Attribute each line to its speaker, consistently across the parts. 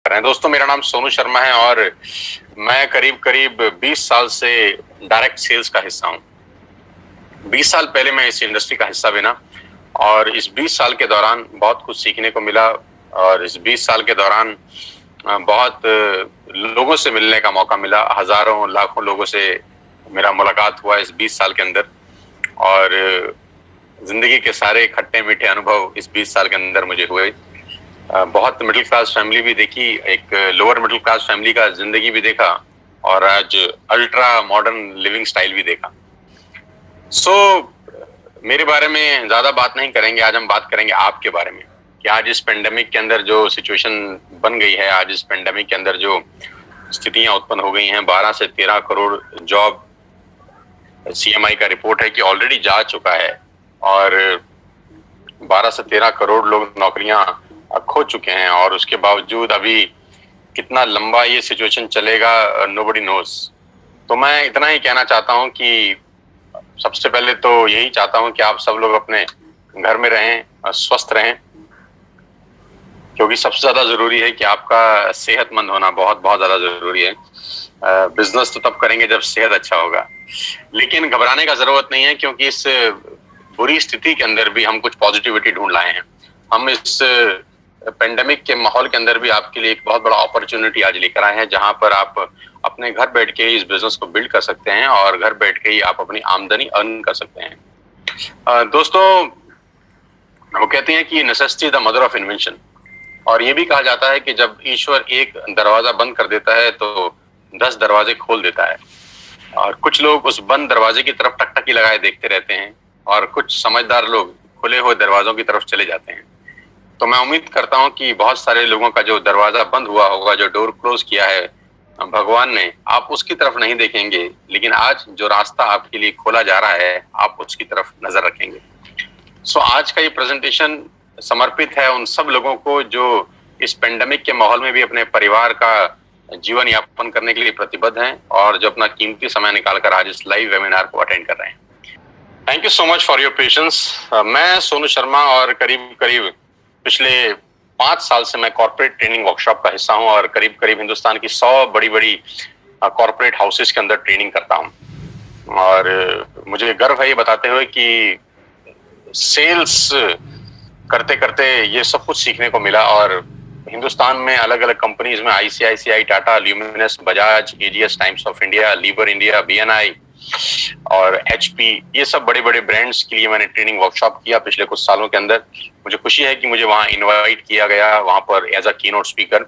Speaker 1: कर रहे हैं। दोस्तों, मेरा नाम सोनू शर्मा है और मैं करीब करीब 20 साल से डायरेक्ट सेल्स का हिस्सा हूँ। 20 साल पहले मैं इस इंडस्ट्री का हिस्सा बना और इस 20 साल के दौरान बहुत कुछ सीखने को मिला और इस 20 साल के दौरान बहुत लोगों से मिलने का मौका मिला। हजारों लाखों लोगों से मेरा मुलाकात हुआ इस 20 साल के अंदर और जिंदगी के सारे खट्टे मीठे अनुभव इस 20 साल के अंदर मुझे हुए। बहुत मिडिल क्लास फैमिली भी देखी, एक लोअर मिडिल क्लास फैमिली का जिंदगी भी देखा और आज अल्ट्रा मॉडर्न लिविंग स्टाइल भी देखा। मेरे बारे में ज्यादा बात नहीं करेंगे, आज हम बात करेंगे आपके बारे में कि आज इस पेंडेमिक के अंदर जो सिचुएशन बन गई है, आज इस पेंडेमिक के अंदर जो स्थितियां उत्पन्न हो गई हैं, 12 से 13 करोड़ जॉब सीएमआई का रिपोर्ट है कि ऑलरेडी जा चुका है और 12 से 13 करोड़ लोग नौकरियां खो चुके हैं और उसके बावजूद अभी कितना लंबा ये सिचुएशन चलेगा नोबडी नोज। तो मैं इतना ही कहना चाहता हूं कि सबसे पहले तो यही चाहता हूं कि आप सब लोग अपने घर में रहें, स्वस्थ रहें, क्योंकि सबसे ज्यादा जरूरी है कि आपका सेहतमंद होना बहुत बहुत ज्यादा जरूरी है। बिजनेस तो तब करेंगे जब सेहत अच्छा होगा, लेकिन घबराने का जरूरत नहीं है क्योंकि इस बुरी स्थिति के अंदर भी हम कुछ पॉजिटिविटी ढूंढ लाए हैं। हम इस पेंडेमिक के माहौल के अंदर भी आपके लिए एक बहुत बड़ा अपॉर्चुनिटी आज लेकर आए हैं, जहां पर आप अपने घर बैठ के इस बिजनेस को बिल्ड कर सकते हैं और घर बैठ के ही आप अपनी आमदनी अर्न कर सकते हैं। दोस्तों, वो कहते हैं कि necessity the mother of invention, और ये भी कहा जाता है कि जब ईश्वर एक दरवाजा बंद कर देता है तो 10 दरवाजे खोल देता है। और कुछ लोग उस बंद दरवाजे की तरफ टकटकी लगाए देखते रहते हैं और कुछ समझदार लोग खुले हुए दरवाजों की तरफ चले जाते हैं। तो मैं उम्मीद करता हूं कि बहुत सारे लोगों का जो दरवाजा बंद हुआ होगा, जो डोर क्लोज किया है भगवान ने, आप उसकी तरफ नहीं देखेंगे, लेकिन आज जो रास्ता आपके लिए खोला जा रहा है आप उसकी तरफ नजर रखेंगे। आज का ये प्रेजेंटेशन समर्पित है उन सब लोगों को जो इस पेंडेमिक के माहौल में भी अपने परिवार का जीवन यापन करने के लिए प्रतिबद्ध हैं और जो अपना कीमती समय निकालकर आज इस लाइव वेबिनार को अटेंड कर रहे हैं। Thank you so much for your patience. मैं सोनू शर्मा और करीब करीब पिछले 5 साल से मैं कॉर्पोरेट ट्रेनिंग वर्कशॉप का हिस्सा हूं और करीब करीब हिंदुस्तान की 100 बड़ी बड़ी कॉर्पोरेट हाउसेस के अंदर ट्रेनिंग करता हूं। और मुझे गर्व है ये बताते हुए कि सेल्स करते करते ये सब कुछ सीखने को मिला और हिंदुस्तान में अलग अलग कंपनीज में ICICI, Tata, Luminous, Bajaj, AGS, Times of India, Lever India, BNI और एचपी, ये सब बड़े बड़े ब्रांड्स के लिए मैंने ट्रेनिंग वर्कशॉप किया पिछले कुछ सालों के अंदर। मुझे खुशी है कि मुझे वहां इनवाइट किया गया, वहां पर एज अ कीनोट स्पीकर,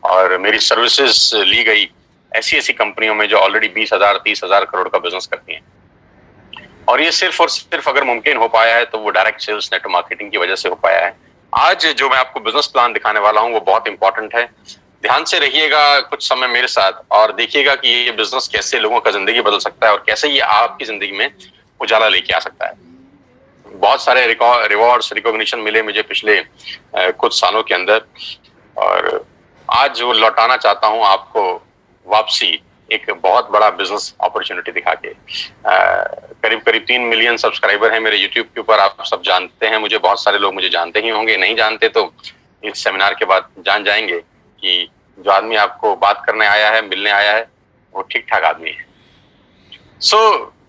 Speaker 1: और मेरी सर्विसेज ली गई ऐसी कंपनियों में जो ऑलरेडी 20,000 30,000 करोड़ का बिजनेस करती हैं। और ये सिर्फ और सिर्फ अगर मुमकिन हो पाया है तो वो डायरेक्ट सेल्स नेटवर्क मार्केटिंग की वजह से हो पाया है। आज जो मैं आपको बिजनेस प्लान दिखाने वाला हूं वो बहुत इंपॉर्टेंट है। ध्यान से रहिएगा कुछ समय मेरे साथ और देखिएगा कि ये बिजनेस कैसे लोगों का जिंदगी बदल सकता है और कैसे ये आपकी जिंदगी में उजाला लेके आ सकता है। बहुत सारे रिवॉर्ड्स, रिकॉग्निशन मिले मुझे पिछले कुछ सालों के अंदर और आज वो लौटाना चाहता हूं आपको वापसी एक बहुत बड़ा बिजनेस अपॉर्चुनिटी दिखा के। करीब करीब 3 मिलियन सब्सक्राइबर हैं मेरे यूट्यूब के ऊपर, आप सब जानते हैं मुझे, बहुत सारे लोग मुझे जानते ही होंगे, नहीं जानते तो इस सेमिनार के बाद जान जाएंगे कि जो आदमी आपको बात करने आया है, मिलने आया है, वो ठीक ठाक आदमी है।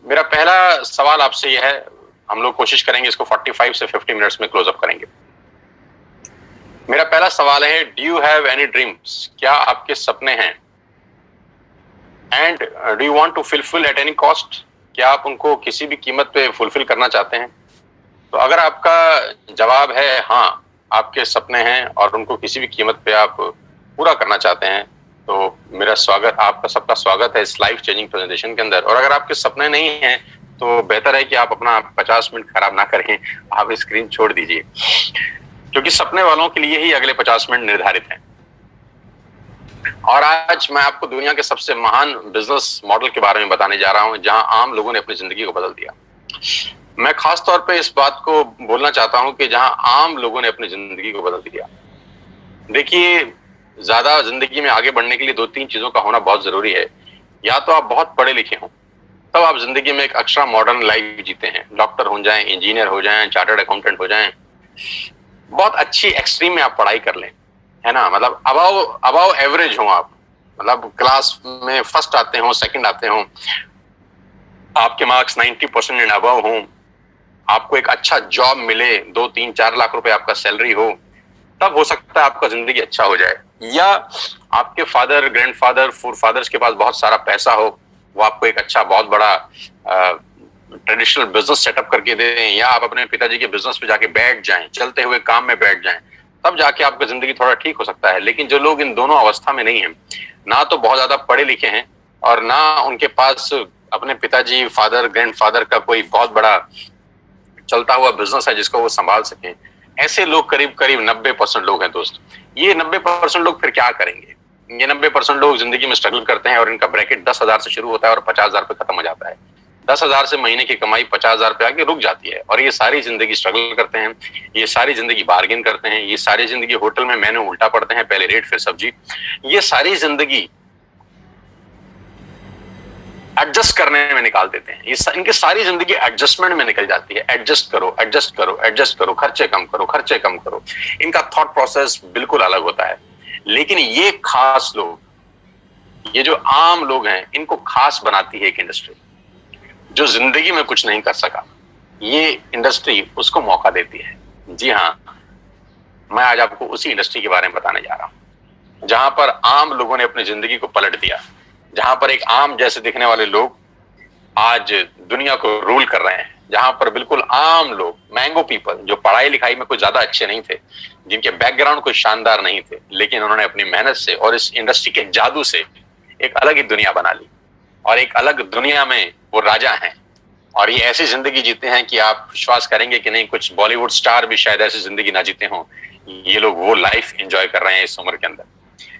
Speaker 1: मेरा पहला सवाल आपसे यह है, हम लोग कोशिश करेंगे इसको 45 से 50 मिनट्स में क्लोज अप करेंगे। मेरा पहला सवाल है, do you have any dreams? क्या आपके सपने हैं? And do you want to fulfil at any cost? क्या आप उनको किसी भी कीमत पे फुलफिल करना चाहते हैं? तो अगर आपका जवाब है हाँ, आपके सपने हैं और उनको किसी भी कीमत पे आप पूरा करना चाहते हैं, तो मेरा स्वागत, आपका सबका स्वागत है इस लाइफ चेंजिंग प्रेजेंटेशन के अंदर। और अगर आपके सपने नहीं हैं तो बेहतर है कि आप अपना 50 मिनट खराब ना करें, आप स्क्रीन छोड़ दीजिए, क्योंकि सपने वालों के लिए ही अगले 50 मिनट निर्धारित हैं। और आज मैं आपको दुनिया के सबसे महान बिजनेस मॉडल के बारे में बताने जा रहा हूं जहां आम लोगों ने अपनी जिंदगी को बदल दिया। मैं खास तौर पे इस बात को बोलना चाहता हूं कि जहां आम लोगों ने अपनी जिंदगी को बदल दिया। देखिए, ज्यादा जिंदगी में आगे बढ़ने के लिए 2-3 चीजों का होना बहुत जरूरी है। या तो आप बहुत पढ़े लिखे हों, तब आप जिंदगी में एक एक्स्ट्रा मॉडर्न लाइफ जीते हैं, डॉक्टर हो जाएं, इंजीनियर हो जाएं, चार्टर्ड अकाउंटेंट हो जाएं, बहुत अच्छी एक्सट्रीम में आप पढ़ाई कर लें, है ना, मतलब अबाव अबाव एवरेज हो आप, मतलब क्लास में फर्स्ट आते हो, सेकंड आते हो, आपके मार्क्स 90% एंड अबव हो, आपको एक अच्छा जॉब मिले, 2-3-4 लाख रुपए आपका सैलरी हो, तब हो सकता है आपका जिंदगी अच्छा हो जाए। या आपके फादर, ग्रैंडफादर, फोरफादर्स के पास बहुत सारा पैसा हो, वो आपको एक अच्छा बहुत बड़ा ट्रेडिशनल बिजनेस सेटअप करके दे दें, या आप अपने पिताजी के बिजनेस पे जाके बैठ जाएं, चलते हुए काम में बैठ जाएं, तब जाके आपका जिंदगी थोड़ा ठीक हो सकता है। लेकिन जो लोग इन दोनों अवस्था में नहीं है, ना तो बहुत ज्यादा पढ़े लिखे हैं और ना उनके पास अपने पिताजी, फादर, ग्रैंडफादर का कोई बहुत बड़ा चलता हुआ बिजनेस है जिसको वो संभाल सकें, ऐसे लोग करीब करीब 90% लोग हैं दोस्त। ये 90% लोग फिर क्या करेंगे? ये 90% लोग जिंदगी में स्ट्रगल करते हैं और इनका ब्रैकेट 10,000 से शुरू होता है और 50,000 पे खत्म हो जाता है। 10,000 से महीने की कमाई 50,000 पे आके रुक जाती है और ये सारी जिंदगी स्ट्रगल करते हैं, ये सारी जिंदगी बार्गेन करते हैं, ये सारी जिंदगी होटल में मेन्यू उल्टा पड़ते हैं, पहले रेट फिर सब्जी, ये सारी जिंदगी एडजस्ट करने में निकाल देते हैं। ये इनकी सारी जिंदगी एडजस्टमेंट में निकल जाती है। एडजस्ट करो, एडजस्ट करो, एडजस्ट करो, खर्चे कम करो, खर्चे कम करो। इनका थॉट प्रोसेस बिल्कुल अलग होता है। लेकिन ये खास लोग, ये जो आम लोग हैं, इनको खास बनाती है एक इंडस्ट्री। जो जिंदगी में कुछ नहीं कर सका, ये इंडस्ट्री उसको मौका देती है। जी हाँ, मैं आज आपको उसी इंडस्ट्री के बारे में बताने जा रहा हूं, जहां पर आम लोगों ने अपनी जिंदगी को पलट दिया, जहां पर एक आम जैसे दिखने वाले लोग आज दुनिया को रूल कर रहे हैं, जहां पर बिल्कुल आम लोग, मैंगो पीपल, जो पढ़ाई लिखाई में कुछ ज्यादा अच्छे नहीं थे, जिनके बैकग्राउंड कोई शानदार नहीं थे, लेकिन उन्होंने अपनी मेहनत से और इस इंडस्ट्री के जादू से एक अलग ही दुनिया बना ली और एक अलग दुनिया में वो राजा हैं। और ये ऐसी जिंदगी जीते हैं कि आप विश्वास करेंगे कि नहीं, कुछ बॉलीवुड स्टार भी शायद ऐसी जिंदगी ना जीते हों। ये लोग वो लाइफ एंजॉय कर रहे हैं इस उम्र के अंदर।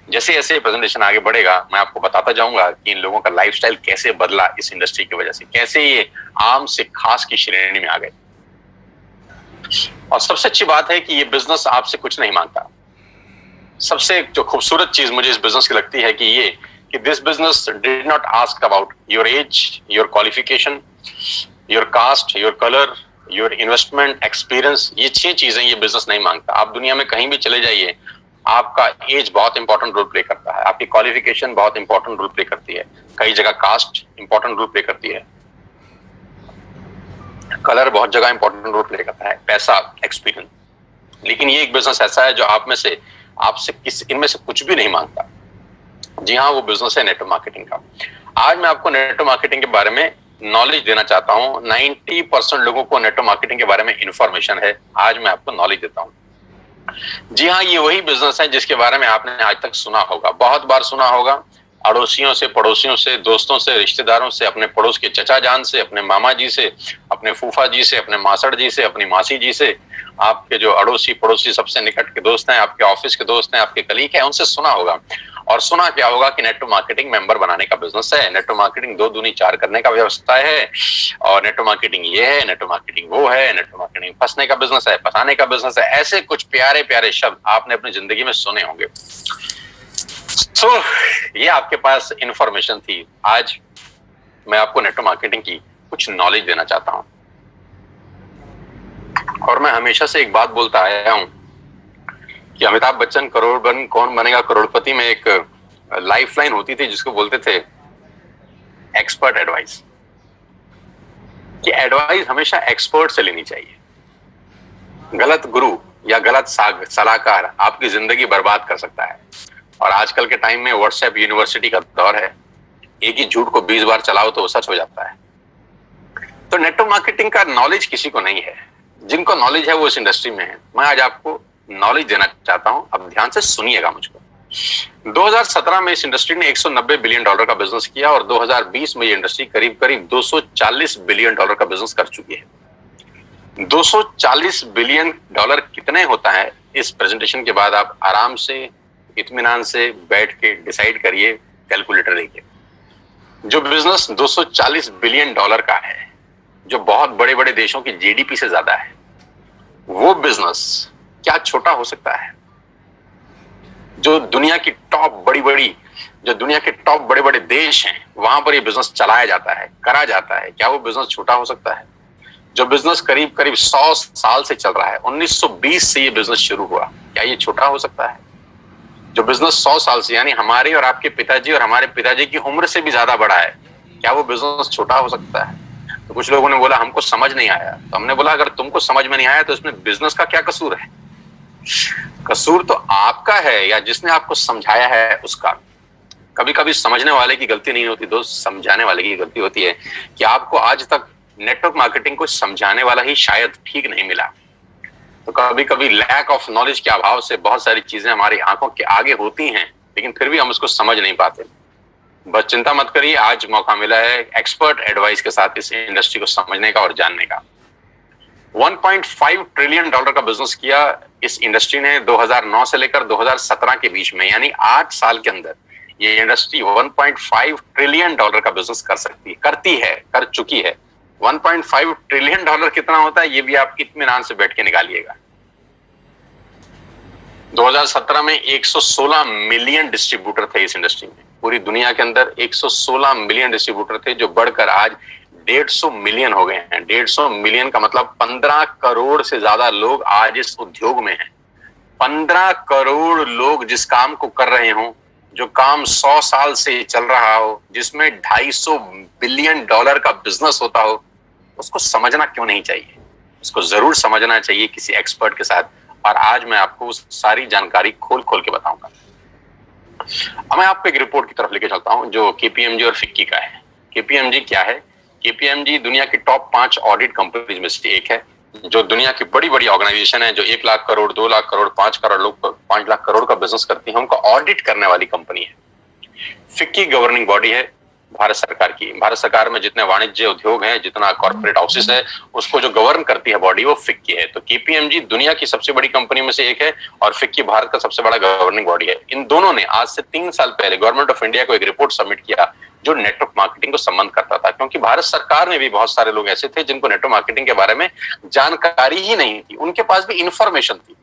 Speaker 1: जैसे जैसे प्रेजेंटेशन आगे बढ़ेगा, मैं आपको बताता जाऊंगा कि इन लोगों का लाइफस्टाइल कैसे बदला इस इंडस्ट्री की वजह से, कैसे ये आम से खास की श्रेणी में आ गए। और सबसे अच्छी बात है कि ये बिजनेस आपसे कुछ नहीं मांगता। सबसे जो खूबसूरत चीज मुझे इस बिजनेस की लगती है कि this business did not ask about your age, your qualification, your cast, your colour, your investment experience. ये 6 चीजें ये बिजनेस नहीं मांगता। आप दुनिया में कहीं भी चले जाइए, आपका एज बहुत इंपॉर्टेंट रोल प्ले करता है, आपकी क्वालिफिकेशन बहुत इंपॉर्टेंट रोल प्ले करती है, कई जगह कास्ट इंपॉर्टेंट रोल प्ले करती है, कलर बहुत जगह इंपॉर्टेंट रोल प्ले करता है, पैसा, एक्सपीरियंस। लेकिन ये एक बिजनेस ऐसा है जो आपसे इनमें से कुछ भी नहीं मांगता। जी हाँ, वो बिजनेस है नेटवर्क मार्केटिंग का। आज मैं आपको नेटवर्क मार्केटिंग के बारे में नॉलेज देना चाहता हूँ। 90% लोगों को नेटवर्क मार्केटिंग के बारे में इंफॉर्मेशन है, आज मैं आपको नॉलेज देता हूँ। जी हाँ, ये वही बिजनेस है जिसके बारे में आपने आज तक सुना होगा, बहुत बार सुना होगा, अड़ोसियों से, पड़ोसियों से, दोस्तों से, रिश्तेदारों से, अपने पड़ोस के चचा जान से, अपने मामा जी से, अपने फूफा जी से, अपने मासड़ जी से, अपनी मासी जी से, आपके जो अड़ोसी पड़ोसी सबसे निकट के दोस्त हैं, आपके ऑफिस के दोस्त हैं, आपके कलीग हैं, उनसे सुना होगा। और सुना क्या होगा कि नेटवर्क मार्केटिंग मेंबर बनाने का बिजनेस है, नेटवर्क मार्केटिंग 2 दूनी 4 करने का व्यवस्था है, और नेटवर्क मार्केटिंग ये है, नेटवर्क मार्केटिंग वो है, नेटवर्क मार्केटिंग फंसने का बिजनेस है, फंसाने का बिजनेस है। ऐसे कुछ प्यारे प्यारे शब्द आपने अपनी जिंदगी में सुने होंगे। ये आपके पास इंफॉर्मेशन थी। आज मैं आपको नेटवर्क मार्केटिंग की कुछ नॉलेज देना चाहता हूं। और मैं हमेशा से एक बात बोलता आया हूं कि अमिताभ बच्चन कौन बनेगा करोड़पति में एक लाइफलाइन होती थी जिसको बोलते थे एक्सपर्ट एडवाइस, कि एडवाइस हमेशा एक्सपर्ट से लेनी चाहिए। गलत गुरु या गलत सलाहकार आपकी जिंदगी बर्बाद कर सकता है। और आजकल के टाइम में व्हाट्सएप यूनिवर्सिटी का दौर है, एक ही झूठ को 20 बार चलाओ तो वो सच हो जाता है। तो नेटवर्क मार्केटिंग का नॉलेज किसी को नहीं है, जिनको नॉलेज है वो इस इंडस्ट्री में है। मैं आज आपको नॉलेज देना चाहता हूं, अब ध्यान से सुनिएगा मुझको। 2017 में इस इंडस्ट्री ने $190 बिलियन का बिजनेस किया और 2020 में ये इंडस्ट्री करीब करीब $240 बिलियन का बिजनेस कर चुकी है। $240 बिलियन कितने होता है, इस प्रेजेंटेशन के बाद आप आराम से, इत्मीनान से बैठ के डिसाइड करिए, कैलकुलेटर लेके। जो बिजनेस $240 बिलियन का है, जो बहुत बड़े बड़े देशों की जीडीपी से ज्यादा है, वो बिजनेस क्या छोटा हो सकता है? जो दुनिया की दुनिया के टॉप बड़े बड़े देश हैं, वहां पर ये बिजनेस चलाया जाता है, करा जाता है, क्या वो बिजनेस छोटा हो सकता है? जो बिजनेस करीब करीब 100 साल से चल रहा है, 1920 से ये बिजनेस शुरू हुआ, क्या ये छोटा हो सकता है? जो बिजनेस 100 साल से, यानी हमारे और आपके पिताजी और हमारे पिताजी की उम्र से भी ज्यादा बड़ा है, क्या वो बिजनेस छोटा हो सकता है? तो कुछ लोगों ने बोला हमको समझ नहीं आया। तो हमने बोला अगर तुमको समझ में नहीं आया तो इसमें बिजनेस का क्या कसूर है? कसूर तो आपका है या जिसने आपको समझाया है उसका। कभी कभी समझने वाले की गलती नहीं होती दोस्त, समझाने वाले की गलती होती है कि आपको आज तक नेटवर्क मार्केटिंग को समझाने वाला ही शायद ठीक नहीं मिला। तो कभी कभी लैक ऑफ नॉलेज के अभाव से बहुत सारी चीजें हमारी आंखों के आगे होती हैं, लेकिन फिर भी हम उसको समझ नहीं पाते। बस चिंता मत करिए, आज मौका मिला है एक्सपर्ट एडवाइस के साथ इस इंडस्ट्री को समझने का और जानने का। 1.5 ट्रिलियन डॉलर का बिजनेस किया इस इंडस्ट्री ने 2009 से लेकर 2017 के बीच में, यानी 8 साल के अंदर ये इंडस्ट्री 1.5 ट्रिलियन डॉलर का बिजनेस कर चुकी है। 1.5 ट्रिलियन डॉलर कितना होता है ये भी आप इत्मीनान से बैठ के निकालिएगा। 2017 में 116 मिलियन डिस्ट्रीब्यूटर थे इस इंडस्ट्री में। पूरी दुनिया के अंदर 116 मिलियन डिस्ट्रीब्यूटर थे, जो बढ़कर आज 150 मिलियन हो गए हैं। 150 मिलियन का मतलब 15 करोड़ से ज्यादा लोग आज इस उद्योग में हैं। 15 करोड़ लोग जिस काम को कर रहे हों, जो काम 100 साल से चल रहा हो, जिसमें 250 बिलियन डॉलर का बिजनेस होता हो, उसको समझना क्यों नहीं चाहिए? उसको जरूर समझना चाहिए किसी एक्सपर्ट के साथ। और आज मैं आपको उस सारी जानकारी खोल खोल के बताऊंगा। अब मैं आपको एक रिपोर्ट की तरफ लेके चलता हूं जो केपीएमजी और फिक्की का है। केपीएमजी क्या है? केपीएमजी दुनिया की टॉप 5 ऑडिट कंपनीज में से एक है, जो दुनिया की बड़ी बड़ी ऑर्गेनाइजेशन है, जो 1 लाख करोड़, 2 लाख करोड़, 5 लाख करोड़ का बिजनेस करती है, उनको ऑडिट करने वाली कंपनी है। फिक्की गवर्निंग बॉडी है भारत सरकार की। भारत सरकार में जितने वाणिज्य उद्योग हैं, जितना कॉर्पोरेट हाउसेस है, उसको जो गवर्न करती है बॉडी, वो फिक्की है। तो केपीएमजी दुनिया की सबसे बड़ी कंपनी में से एक है और फिक्की भारत का सबसे बड़ा गवर्निंग बॉडी है। इन दोनों ने आज से 3 साल पहले गवर्नमेंट ऑफ इंडिया को एक रिपोर्ट सबमिट किया जो नेटवर्क मार्केटिंग को संबंध करता था, क्योंकि भारत सरकार में भी बहुत सारे लोग ऐसे थे जिनको नेटवर्क मार्केटिंग के बारे में जानकारी ही नहीं थी, उनके पास भी इंफॉर्मेशन थी,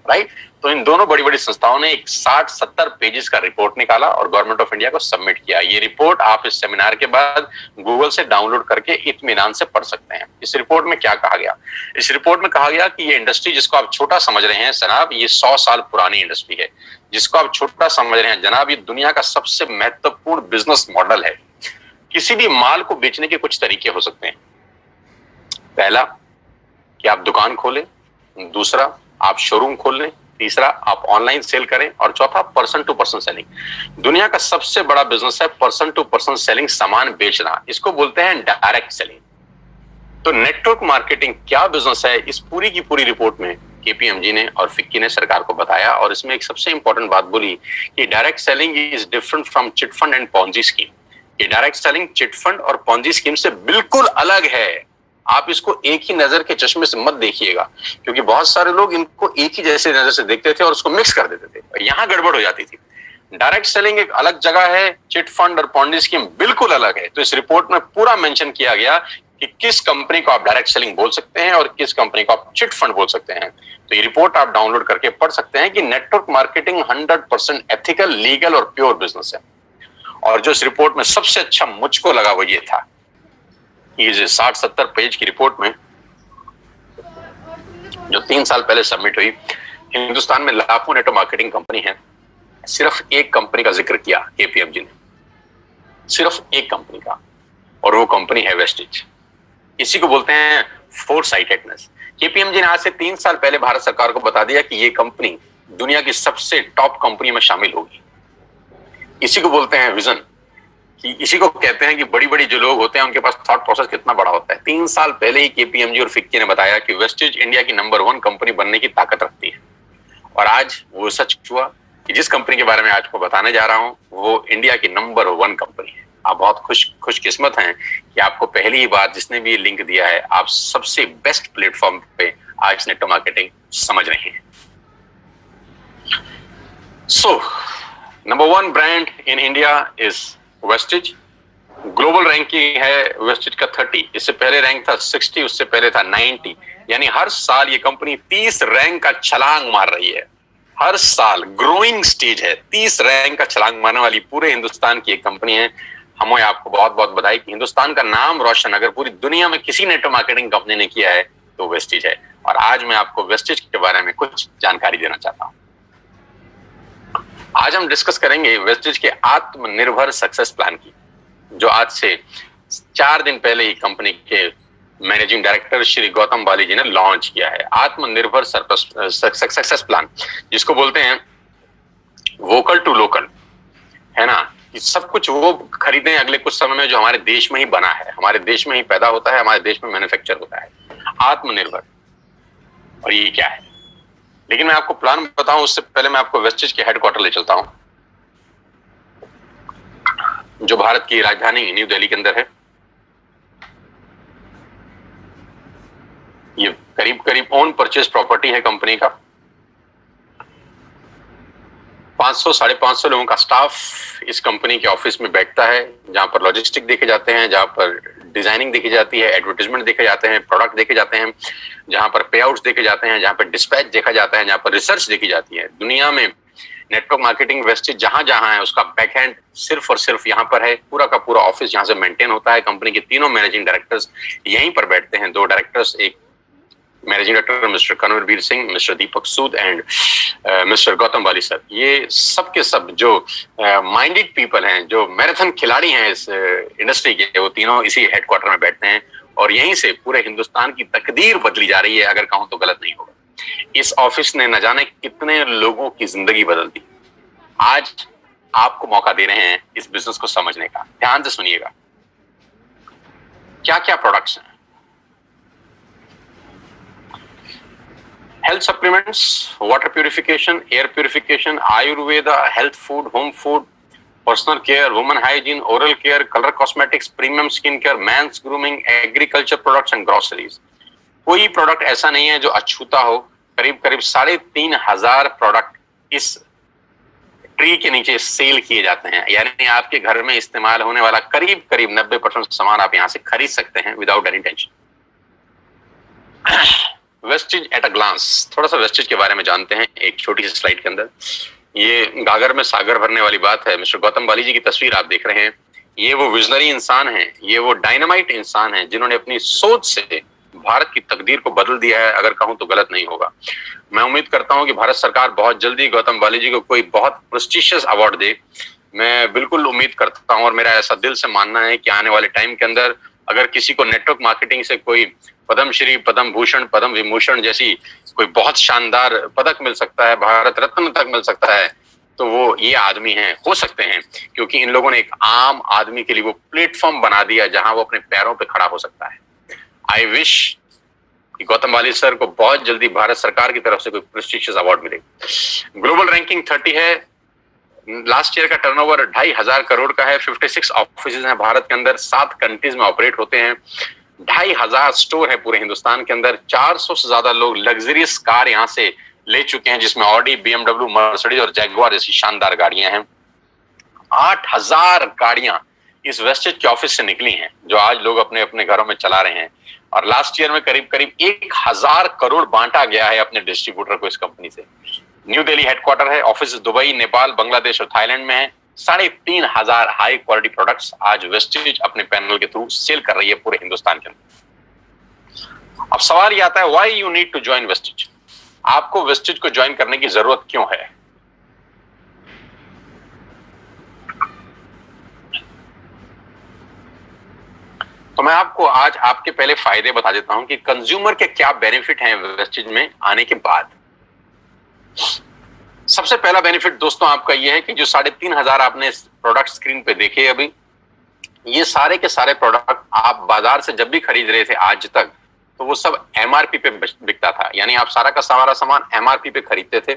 Speaker 1: राइट। तो इन दोनों बड़ी बड़ी संस्थाओं ने एक 60-70 पेजेस का रिपोर्ट निकाला और गवर्नमेंट ऑफ इंडिया को सबमिट किया। ये रिपोर्ट आप इस सेमिनार के बाद गूगल से डाउनलोड करके इत्मीनान से पढ़ सकते हैं। इस रिपोर्ट में क्या कहा गया? इस रिपोर्ट में कहा गया कि ये इंडस्ट्री जिसको आप छोटा समझ रहे हैं जनाब, ये 100 साल पुरानी इंडस्ट्री है। जिसको आप छोटा समझ रहे हैं जनाब, ये दुनिया का सबसे महत्वपूर्ण बिजनेस मॉडल है। किसी भी माल को बेचने के कुछ तरीके हो सकते हैं। पहला कि आप दुकान खोलें, दूसरा आप शोरूम खोल लें, तीसरा आप ऑनलाइन सेल करें, और चौथा पर्सन टू पर्सन सेलिंग। दुनिया का सबसे बड़ा बिजनेस है पर्सन टू पर्सन सेलिंग, सामान बेचना। इसको बोलते हैं डायरेक्ट सेलिंग। तो नेटवर्क मार्केटिंग क्या बिजनेस है, इस पूरी की पूरी रिपोर्ट में केपीएमजी ने और फिक्की ने सरकार को बताया। और इसमें एक सबसे इंपॉर्टेंट बात बोली कि direct selling is different from chit fund and Ponzi scheme. ये डायरेक्ट सेलिंग चिट फंड और पॉन्जी स्कीम से बिल्कुल अलग है। आप इसको एक ही नजर के चश्मे से मत देखिएगा, क्योंकि बहुत सारे लोग इनको एक ही जैसे नजर से देखते थे और उसको मिक्स कर देते थे, यहां गड़बड़ हो जाती थी। डायरेक्ट सेलिंग एक अलग जगह है, चिट फंड और पॉन्जी स्कीम बिल्कुल अलग है। तो इस रिपोर्ट में पूरा मेंशन किया गया कि किस कंपनी को आप डायरेक्ट सेलिंग बोल सकते हैं और किस कंपनी को आप चिट फंड बोल सकते हैं। तो ये रिपोर्ट आप डाउनलोड करके पढ़ सकते हैं कि नेटवर्क मार्केटिंग 100% एथिकल, लीगल और प्योर बिजनेस है। और जो इस रिपोर्ट में सबसे अच्छा मुझको लगा वो ये था, ये 60-70 पेज की रिपोर्ट में जो 3 साल पहले सबमिट हुई, हिंदुस्तान में लाखों नेटवर्क मार्केटिंग कंपनी है, सिर्फ एक कंपनी का जिक्र किया केपीएमजी ने, सिर्फ एक कंपनी का, और वो कंपनी है वेस्टिज। इसी को बोलते हैं फोरसाइटेडनेस। केपीएमजी ने आज से 3 साल पहले भारत सरकार को बता दिया कि ये कंपनी दुनिया की सबसे टॉप कंपनी में शामिल होगी। इसी को बोलते हैं विजन, कि इसी को कहते हैं कि बड़ी बड़ी जो लोग होते हैं उनके पास थॉट प्रोसेस कितना बड़ा होता है। 3 साल पहले ही केपीएमजी और फिक्की ने बताया कि वेस्टिज इंडिया की नंबर 1 कंपनी बनने की ताकत रखती है। और आज वो सच हुआ कि जिस कंपनी के बारे में आज को बताने जा रहा हूं वो इंडिया की नंबर 1 कंपनी है। आप बहुत खुशकिस्मत हैं कि आपको पहली ही बार जिसने भी लिंक दिया है, आप सबसे बेस्ट प्लेटफॉर्म पे आज नेटवर्क मार्केटिंग समझ रहे हैं। So number 1 brand in India is Vestige. Global ranking है वेस्टिज का 30, इससे पहले रैंक था 60, उससे पहले था 90। यानी हर साल ये कंपनी 30 रैंक का छलांग मार रही है। हर साल ग्रोइंग स्टेज है, 30 रैंक का छलांग मारने वाली पूरे हिंदुस्तान की एक कंपनी है। हमें आपको बहुत बहुत बधाई कि हिंदुस्तान का नाम रोशन अगर पूरी दुनिया में किसी नेटवर्क मार्केटिंग कंपनी ने किया है तो वेस्टिज है। और आज मैं आपको वेस्टिज के बारे में कुछ जानकारी देना चाहता हूं। आज हम डिस्कस करेंगे वेस्टेज के आत्मनिर्भर सक्सेस प्लान की, जो आज से 4 दिन पहले ही कंपनी के मैनेजिंग डायरेक्टर श्री गौतम बाली जी ने लॉन्च किया है। आत्मनिर्भर सक्सेस प्लान, जिसको बोलते हैं वोकल टू लोकल, है ना, कि सब कुछ वो खरीदें अगले कुछ समय में जो हमारे देश में ही बना है, हमारे देश में ही पैदा होता है, हमारे देश में मैन्युफैक्चर होता है। आत्मनिर्भर, और ये क्या है? लेकिन मैं आपको प्लान बताऊं उससे पहले मैं आपको वेस्टेज के हेडक्वार्टर ले चलता हूं, जो भारत की राजधानी न्यू दिल्ली के अंदर है। ये करीब करीब ओन परचेज प्रॉपर्टी है कंपनी का। 500-550 लोगों का स्टाफ इस कंपनी के ऑफिस में बैठता है, जहां पर लॉजिस्टिक देखे जाते हैं, जहां पर डिजाइनिंग देखी जाती है, एडवर्टाइजमेंट देखे जाते हैं, प्रोडक्ट देखे जाते हैं, जहां पर पे आउट्स देखे जाते हैं, जहां पर डिस्पैच देखा जाता है, जहां पर रिसर्च देखी जाती है। दुनिया में नेटवर्क मार्केटिंग वेस्टेज जहां जहां है उसका बैकएंड सिर्फ और सिर्फ यहाँ पर है। पूरा का पूरा ऑफिस यहाँ से मेंटेन होता है। कंपनी के तीनों मैनेजिंग डायरेक्टर्स यहीं पर बैठते हैं। 2 डायरेक्टर्स, एक managing director mister Kanwarveer Singh, mister Deepak Sood and mister Gautam Bali sir. ये सब के सब जो माइंडेड पीपल हैं, जो मैराथन खिलाड़ी हैं इस इंडस्ट्री के, वो तीनों इसी हेडक्वार्टर में बैठते हैं और यहीं से पूरे हिंदुस्तान की तकदीर बदली जा रही है, अगर कहूं तो गलत नहीं होगा। इस ऑफिस ने न जाने कितने लोगों की जिंदगी बदल दी। आज आपको मौका दे रहे हैं इस बिजनेस को समझने का। ध्यान से सुनिएगा, क्या क्या प्रोडक्ट्स हैं। Health supplements, water purification, air purification, Ayurveda, health food, home food, personal care, women hygiene, oral care, colour cosmetics, premium skin care, mains grooming, agriculture products and groceries. कोई प्रोडक्ट ऐसा नहीं है जो अछूता हो। करीब करीब 3,500 प्रोडक्ट इस ट्री के नीचे सेल किए जाते हैं। यानी आपके घर में इस्तेमाल होने वाला करीब करीब 90% सामान आप यहां से खरीद सकते हैं without any tension. Wastage at a glance, थोड़ा सा वेस्टेज के बारे में जानते हैं एक छोटी सी स्लाइड के अंदर। ये गागर में सागर भरने वाली बात है। मिस्टर गौतम बाली जी की तस्वीर आप देख रहे हैं। ये वो विजनरी इंसान हैं, ये वो डायनामाइट इंसान हैं जिन्होंने अपनी सोच से भारत की तकदीर को बदल दिया है, अगर कहूं तो गलत नहीं होगा। मैं उम्मीद करता हूं कि भारत सरकार बहुत जल्दी गौतम बाली जी को कोई बहुत प्रेस्टिशियस अवार्ड दे। मैं बिल्कुल उम्मीद करता हूं और मेरा ऐसा दिल से मानना है कि आने वाले टाइम के अंदर अगर किसी को नेटवर्क मार्केटिंग से कोई पद्मश्री, पद्म भूषण, पद्म विभूषण जैसी कोई बहुत शानदार पदक मिल सकता है, भारत रत्न तक मिल सकता है, तो वो ये आदमी हैं, हो सकते हैं, क्योंकि इन लोगों ने एक आम आदमी के लिए वो प्लेटफॉर्म बना दिया जहां वो अपने पैरों पे खड़ा हो सकता है। आई विश कि गौतम बाली सर को बहुत जल्दी भारत सरकार की तरफ से कोई प्रेस्टिजियस अवार्ड मिले। ग्लोबल रैंकिंग 30 है। लास्ट ईयर का टर्नओवर 2,500 करोड़ का है। 56 ऑफिस हैं भारत के अंदर, 7 कंट्रीज में ऑपरेट होते हैं। 2,500 स्टोर है पूरे हिंदुस्तान के अंदर। 400 से ज्यादा लोग लग्जरियस कार यहाँ से ले चुके हैं, जिसमें ऑडी, BMW, मर्सिडीज और जैगुआर जैसी शानदार गाड़ियां हैं। 8,000 गाड़ियां इस वेस्टेज के ऑफिस से निकली हैं, जो आज लोग अपने अपने घरों में चला रहे हैं। और लास्ट ईयर में करीब करीब 1,000 करोड़ बांटा गया है अपने डिस्ट्रीब्यूटर को इस कंपनी से। न्यू दिल्ली हेडक्वार्टर है। ऑफिस दुबई, नेपाल, बांग्लादेश और थाईलैंड में है। 3,500 हाई क्वालिटी प्रोडक्ट्स आज वेस्टेज अपने पैनल के थ्रू सेल कर रही है पूरे हिंदुस्तान के अंदर। अब सवाल ये आता है, why you need to join wastage? आपको वेस्टेज को ज्वाइन करने की जरूरत क्यों है? तो मैं आपको आज आपके पहले फायदे बता देता हूं कि कंज्यूमर के क्या बेनिफिट हैं वेस्टेज में आने के बाद। सबसे पहला बेनिफिट दोस्तों आपका यह है कि जो 3,500 आपने प्रोडक्ट स्क्रीन पे देखे अभी, ये सारे के सारे प्रोडक्ट आप बाजार से जब भी खरीद रहे थे आज तक, तो वो सब MRP पे बिकता था। यानी आप सारा का सारा सामान MRP पे खरीदते थे,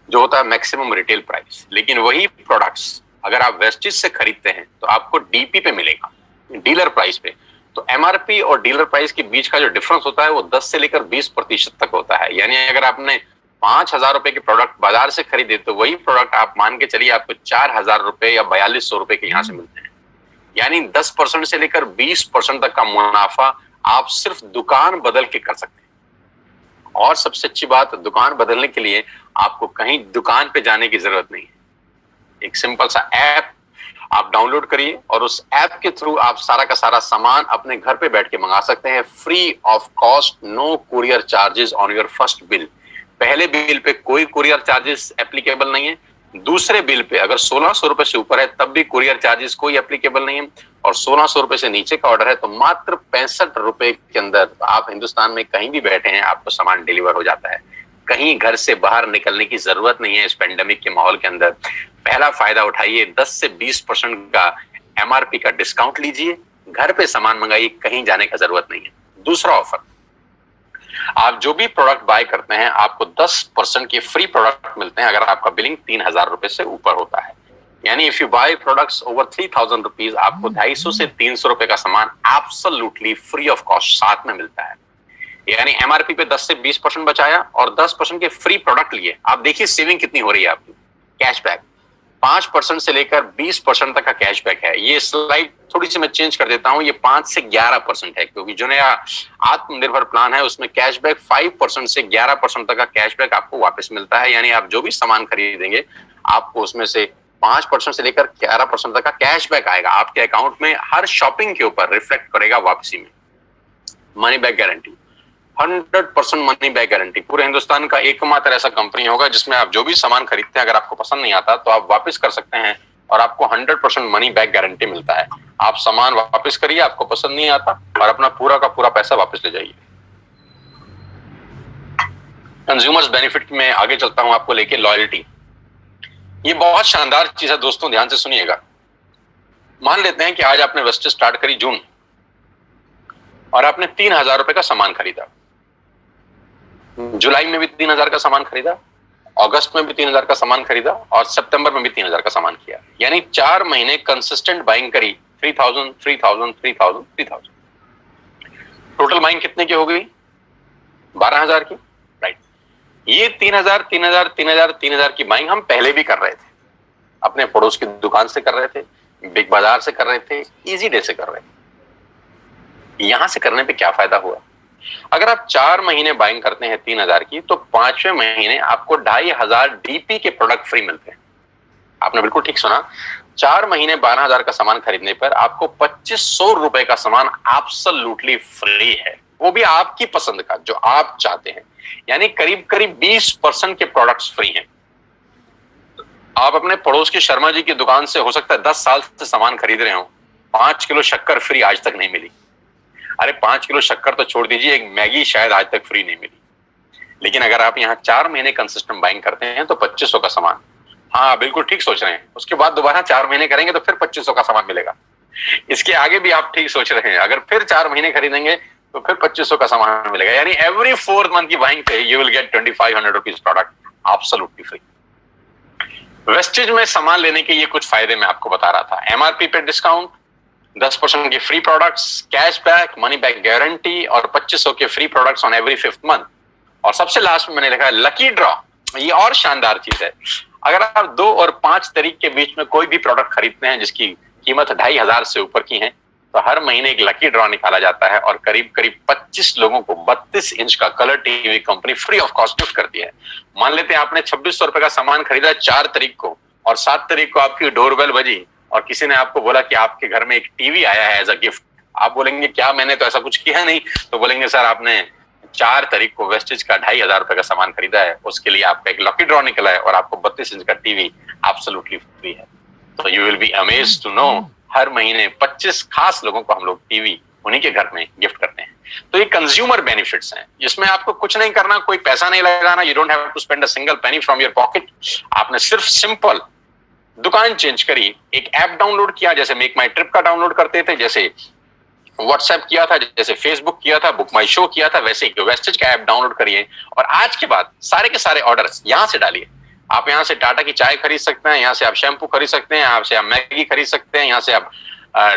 Speaker 1: जो होता है मैक्सिमम रिटेल प्राइस। लेकिन वही प्रोडक्ट्स अगर आप वेस्टेज से खरीदते हैं तो आपको DP पे मिलेगा, डीलर प्राइस पे। तो MRP और डीलर प्राइस के बीच का जो डिफरेंस होता है वो 10 से लेकर 20% तक होता है। यानी अगर आपने 5,000 रुपए के प्रोडक्ट बाजार से खरीदे तो वही प्रोडक्ट आप मान के चलिए आपको 4,000 रुपए या 4,200 रुपए के यहां से मिलते हैं। यानी 10% से लेकर 20% तक का मुनाफा आप सिर्फ दुकान बदल के कर सकते हैं। और सबसे अच्छी बात, दुकान बदलने के लिए आपको कहीं दुकान पे जाने की जरूरत नहीं है। एक सिंपल सा ऐप आप डाउनलोड करिए और उस ऐप के थ्रू आप सारा का सारा सामान अपने घर पे बैठ के मंगा सकते हैं, free of cost, no courier charges on your first bill. पहले बिल पे कोई कुरियर चार्जेस एप्लीकेबल नहीं है। दूसरे बिल पे अगर 1600 रुपए से ऊपर है तब भी कुरियर चार्जेस कोई एप्लीकेबल नहीं है, और 1600 रुपए से नीचे का ऑर्डर है तो मात्र 65 रुपए के अंदर आप हिंदुस्तान में कहीं भी बैठे हैं आपको सामान डिलीवर हो जाता है। कहीं घर से बाहर निकलने की जरूरत नहीं है इस पेंडेमिक के माहौल के अंदर। पहला फायदा उठाइए, 10 से 20% का एमआरपी का डिस्काउंट लीजिए, घर पे सामान मंगाइए, कहीं जाने का जरूरत नहीं है। दूसरा ऑफर, आप जो भी प्रोडक्ट बाय करते हैं आपको 10% के फ्री प्रोडक्ट मिलते हैं अगर आपका बिलिंग 3000 रुपए से ऊपर होता है। यानी if you buy products over 3000 rupees आपको 250 से 300 रुपए का सामान एब्सोल्युटली फ्री ऑफ कॉस्ट साथ में मिलता है। यानी एमआरपी पे 10 से 20% बचाया और 10% के फ्री प्रोडक्ट लिए। आप देखिए सेविंग कितनी हो रही है आपकी। कैशबैक 5% से लेकर 20% तक का कैशबैक है। ये स्लाइड थोड़ी सी मैं चेंज कर देता हूं, ये 5 से 11% है क्योंकि जो नया आत्मनिर्भर प्लान है उसमें कैशबैक 5% से 11% तक का कैशबैक आपको वापस मिलता है। यानी आप जो भी सामान खरीदेंगे आपको उसमें से 5% से लेकर 11% तक का कैशबैक आएगा आपके अकाउंट में, हर शॉपिंग के ऊपर रिफ्लेक्ट करेगा वापसी में। Money back guarantee 100% money back guarantee. पूरे हिंदुस्तान का एकमात्र ऐसा कंपनी होगा जिसमें आप जो भी सामान खरीदते हैं अगर आपको पसंद नहीं आता तो आप वापस कर सकते हैं और आपको 100% मनी बैक गारंटी मिलता है। आप सामान वापस करिए, आपको पसंद नहीं आता, और अपना पूरा का पूरा पैसा वापस ले जाइए। कंज्यूमर्स बेनिफिट में आगे चलता हूं आपको लेके। लॉयल्टी, ये बहुत शानदार चीज है दोस्तों, ध्यान से सुनिएगा। मान लेते हैं कि आज आपने वेस्टेज स्टार्ट करी जून और आपने 3000 रुपए का सामान खरीदा, जुलाई में भी 3000 का सामान खरीदा, अगस्त में भी 3000 का सामान खरीदा और सितंबर में भी 3000 का सामान किया। यानी 4 महीने कंसिस्टेंट बाइंग करी, 3000 3000 3000 3000। टोटल बाइंग कितने की हो गई? 12000 की, राइट। ये 3000 3000 3000 3000 की बाइंग हम पहले भी कर रहे थे, अपने पड़ोस की दुकान से कर रहे थे, बिग बाजार से कर रहे थे, इजी डे से कर रहे थे। यहां से करने पे क्या फायदा हुआ? अगर आप 4 महीने बाइंग करते हैं 3000 की तो 5वें महीने आपको 2500 डीपी के प्रोडक्ट फ्री मिलते हैं। आपने बिल्कुल ठीक सुना, 4 महीने 12000 का सामान खरीदने पर आपको 2500 रुपए का सामान एब्सोल्युटली फ्री है, वो भी आपकी पसंद का जो आप चाहते हैं। यानी करीब करीब 20% के प्रोडक्ट्स फ्री हैं। आप अपने पड़ोस की शर्मा जी की दुकान से हो सकता है 10 साल से सामान खरीद रहे हो, 5 किलो शक्कर फ्री आज तक नहीं मिली। अरे 5 किलो शक्कर तो छोड़ दीजिए, एक मैगी शायद आज तक फ्री नहीं मिली। लेकिन अगर आप यहाँ 4 महीने कंसिस्टेंट बाइंग करते हैं तो 2500 का सामान, हाँ बिल्कुल ठीक सोच रहे हैं, उसके बाद दोबारा 4 महीने करेंगे तो फिर 2500 का सामान मिलेगा। इसके आगे भी आप ठीक सोच रहे हैं, अगर फिर 4 महीने खरीदेंगे तो फिर 2500 का सामान मिलेगा। यानी एवरी 4th मंथ की बाइंग पे you will get 2500 rupees product absolutely free. Wastage में सामान लेने के ये कुछ फायदे मैं आपको बता रहा था। एमआरपी पे डिस्काउंट, 10% के free products, cashback, money back guarantee और 2500 के free products on every 5th month. और सबसे लास्ट में मैंने लिखा है लकी ड्रॉ। ये और शानदार चीज है, अगर आप 2 और 5 तारीख के बीच में कोई भी प्रोडक्ट खरीदते हैं जिसकी कीमत 2500 से ऊपर की है तो हर महीने एक लकी ड्रॉ निकाला जाता है और करीब करीब 25 लोगों को 32 इंच का colour TV company free of cost gift करती है। मान लेते हैं आपने 2600 रुपए का सामान खरीदा 4 तारीख को और 7 तारीख को आपकी डोरबेल बजी और किसी ने आपको बोला कि आपके घर में एक टीवी आया है एज अ गिफ्ट। आप बोलेंगे क्या, मैंने तो ऐसा कुछ किया नहीं। तो बोलेंगे सर आपने 4 तारीख को वेस्टेज का 2500 रुपए का सामान खरीदा है, उसके लिए आपका एक लकी ड्रॉ निकला है और आपको 32 इंच का टीवी एब्सोल्युटली फ्री है। तो you will be amazed to know हर महीने 25 खास लोगों को हम लोग टीवी उन्हीं के घर में गिफ्ट करते हैं। तो ये कंज्यूमर बेनिफिट्स हैं, जिसमें आपको कुछ नहीं करना, कोई पैसा नहीं लगाना, you don't have to spend a single penny from your pocket. आपने सिर्फ सिंपल दुकान चेंज करी, एक ऐप डाउनलोड किया, जैसे मेक माई ट्रिप का डाउनलोड करते थे, जैसे व्हाट्सएप किया था, जैसे फेसबुक किया था, बुक माई शो किया था, वैसे एक वेस्टेज का ऐप डाउनलोड करिए और आज के बाद सारे के सारे ऑर्डर यहां से डालिए। आप यहां से टाटा की चाय खरीद सकते हैं, यहां से आप शैम्पू खरीद सकते हैं, यहाँ से आप मैगी खरीद सकते हैं, यहाँ से आप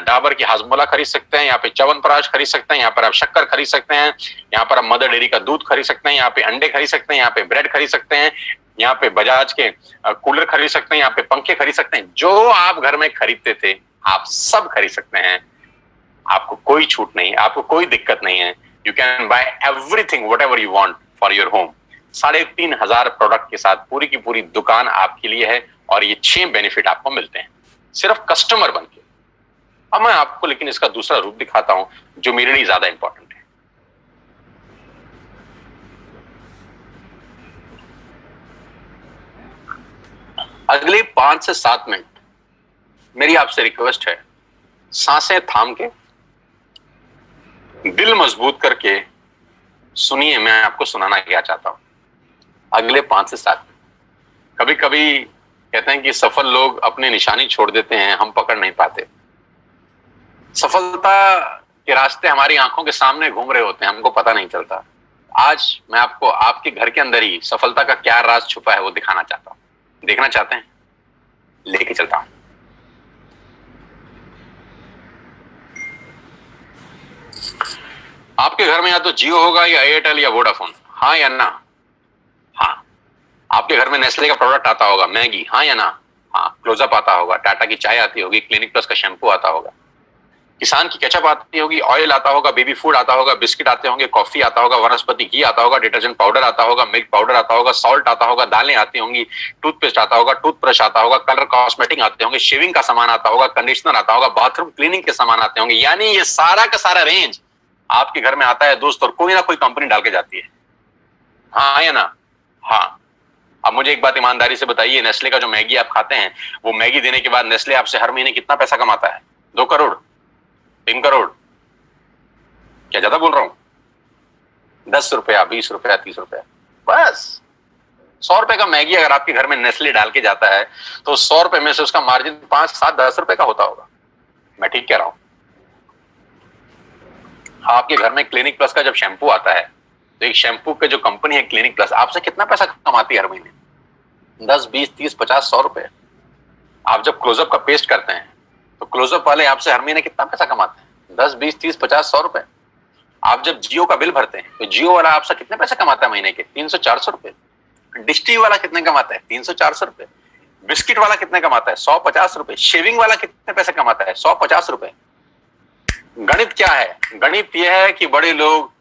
Speaker 1: डाबर की हाजमोला खरीद सकते हैं, यहाँ पे च्यवनप्राश खरीद सकते हैं, यहाँ पर आप शक्कर खरीद सकते हैं, यहाँ पर आप मदर डेयरी का दूध खरीद सकते हैं, यहाँ पे अंडे खरीद सकते हैं, यहाँ पे ब्रेड खरीद सकते हैं, यहाँ पे बजाज के कूलर खरीद सकते हैं, यहाँ पे पंखे खरीद सकते हैं। जो आप घर में खरीदते थे आप सब खरीद सकते हैं। आपको कोई छूट नहीं, आपको कोई दिक्कत नहीं है। You can buy everything what ever you want for your home. 3500 product के साथ पूरी की पूरी दुकान आपके लिए है और ये 6 बेनिफिट आपको मिलते हैं सिर्फ कस्टमर बन के। अब मैं आपको लेकिन इसका दूसरा रूप दिखाता हूं जो मेरे लिए ज्यादा इंपॉर्टेंट है। अगले 5 से 7 मिनट मेरी आपसे रिक्वेस्ट है, सांसें थाम के, दिल मजबूत करके सुनिए मैं आपको सुनाना क्या चाहता हूं। अगले 5 से 7 मिनट। कभी कभी कहते हैं कि सफल लोग अपनी निशानी छोड़ देते हैं, हम पकड़ नहीं पाते। सफलता के रास्ते हमारी आंखों के सामने घूम रहे होते हैं, हमको पता नहीं चलता। आज मैं आपको आपके घर के अंदर ही सफलता का क्या राज छुपा है वो दिखाना चाहता हूं। देखना चाहते हैं? लेके चलता हूं। आपके घर में या तो जियो होगा या एयरटेल या वोडाफोन, हाँ या ना? हाँ। आपके घर में नेस्ले का प्रोडक्ट आता होगा, मैगी, हाँ या ना? हाँ। क्लोजअप आता होगा, टाटा की चाय आती होगी, क्लिनिक प्लस का शैम्पू आता होगा, किसान की केचप आती होगी, ऑयल आता होगा, बेबी फूड आता होगा, बिस्किट आते होंगे, कॉफी आता होगा, वनस्पति घी आता होगा, डिटर्जेंट पाउडर आता होगा, मिल्क पाउडर आता होगा, सॉल्ट आता होगा, दालें आती होंगी, टूथपेस्ट आता होगा, टूथब्रश आता होगा, कलर कॉस्मेटिक आते होंगे, शेविंग का सामान आता होगा, कंडीशनर आता होगा, बाथरूम क्लीनिंग के सामान आते होंगे। यानी ये सारा का सारा रेंज आपके घर में आता है दोस्त, और कोई ना कोई कंपनी डाल के जाती है, हाँ या ना? हाँ। अब मुझे एक बात ईमानदारी से बताइए, नेस्ले का जो मैगी आप खाते हैं, वो मैगी देने के बाद नेस्ले आपसे हर महीने कितना पैसा कमाता है? 2 करोड़, 3 करोड़? क्या ज्यादा बोल रहा हूं? 10 रुपया, 20 रुपया, 30 रुपया, बस। 100 रुपए का मैगी अगर आपके घर में नेस्ले डाल के जाता है तो 100 रुपए में से उसका मार्जिन 5, 7, 10 रुपए का होता होगा। मैं ठीक कह रहा हूं? आपके घर में क्लिनिक प्लस का जब शैम्पू आता है तो एक शैम्पू के जो कंपनी है क्लिनिक प्लस, आपसे कितना पैसा कमाती है हर महीने? 10, 20, 30, 50, 100 रुपए। आप जब क्लोजअप का पेस्ट करते हैं तो क्लोजअप वाले आपसे हर महीने कितना पैसा कमाते हैं? 10, 20, 30, 50, 100 रुपए। आप जब जियो का बिल भरते हैं तो जियो वाला आपसे कितने पैसे कमाता है महीने के? 300, 400 रुपए। डिश टीवी वाला कितने कमाता है? 300, 400 रुपए। बिस्किट वाला कितने कमाता है? 100, 50 रुपए। शेविंग वाला कितने पैसे कमाता है? 100, 50 रुपए। गणित क्या है? गणित यह है कि बड़े लोग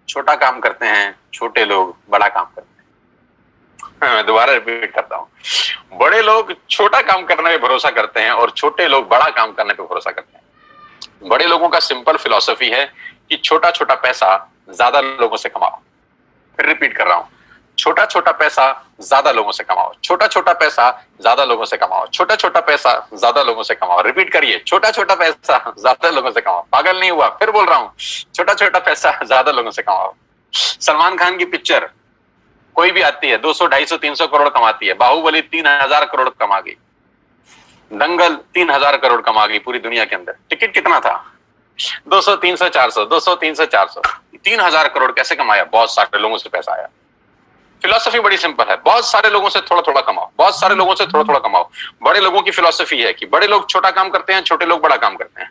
Speaker 1: छोटा काम करते हैं, छोटे लोग बड़ा काम करते हैं। मैं दोबारा रिपीट करता हूं, बड़े लोग छोटा काम करने पे भरोसा करते हैं और छोटे लोग बड़ा काम करने पे भरोसा करते हैं। बड़े लोगों का सिंपल फिलॉसफी है कि छोटा छोटा पैसा ज्यादा लोगों से कमाओ। फिर रिपीट कर रहा हूं, छोटा छोटा पैसा ज्यादा लोगों से कमाओ, छोटा छोटा पैसा ज्यादा लोगों से कमाओ, छोटा छोटा पैसा ज्यादा लोगों से कमाओ। रिपीट करिए, छोटा छोटा पैसा ज्यादा लोगों से कमाओ। पागल नहीं हुआ? फिर बोल रहा हूं, छोटा छोटा पैसा ज्यादा लोगों से कमाओ। सलमान खान की पिक्चर कोई भी आती है 200, 250, 300 करोड़ कमाती है। बाहुबली 3000 करोड़ कमा गई, दंगल 3000 करोड़ कमा गई पूरी दुनिया के अंदर। टिकट कितना था? 200, 300, 400, 200, 300, 400, 3000 करोड़ कैसे कमाया? बहुत सारे लोगों से पैसा आया। फिलॉसफी बड़ी सिंपल है, बहुत सारे लोगों से थोड़ा थोड़ा कमाओ, बहुत सारे लोगों से थोड़ा थोड़ा कमाओ। बड़े लोगों की फिलॉसफी है कि बड़े लोग छोटा काम करते हैं, छोटे लोग बड़ा काम करते हैं।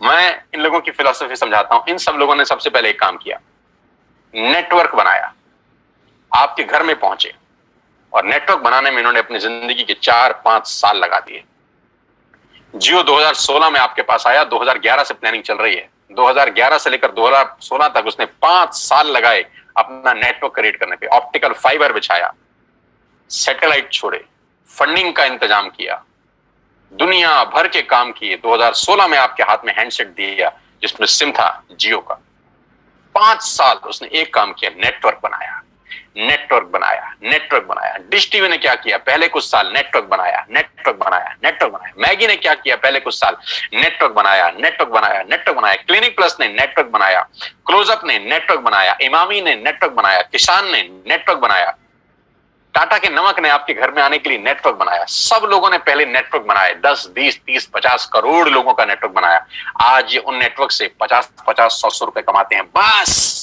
Speaker 1: मैं इन लोगों की फिलॉसफी समझाता हूं। इन सब लोगों ने सबसे पहले एक काम किया, नेटवर्क बनाया, आपके घर में पहुंचे, और नेटवर्क बनाने में इन्होंने अपनी जिंदगी के 4-5 साल लगा दिए। जियो 2016 में आपके पास आया, 2011 से प्लानिंग चल रही है। 2011 से लेकर 2016 तक उसने 5 साल लगाए अपना नेटवर्क क्रिएट करने पे। ऑप्टिकल फाइबर बिछाया, सैटेलाइट छोड़े, फंडिंग का इंतजाम किया, दुनिया भर के काम किए। 2016 में आपके हाथ में हैंडसेट दिया जिसमें सिम था जियो का। 5 साल उसने एक काम किया, नेटवर्क बनाया, नेटवर्क बनाया, नेटवर्क बनाया। डिश टीवी ने क्या किया? पहले कुछ साल नेटवर्क बनाया, नेटवर्क बनाया, नेटवर्क बनाया। मैगी ने क्या किया? पहले कुछ साल नेटवर्क बनाया, नेटवर्क बनाया, नेटवर्क बनाया। क्लिनिक प्लस ने नेटवर्क बनाया, क्लोजअप ने नेटवर्क बनाया, इमामी ने नेटवर्क बनाया, किसान ने नेटवर्क बनाया, टाटा के नमक ने आपके घर में आने के लिए नेटवर्क बनाया। सब लोगों ने पहले नेटवर्क बनाए, 10, 20, 30, 50 करोड़ लोगों का नेटवर्क बनाया। आज ये उन नेटवर्क से 50, 100 रुपए कमाते हैं। बस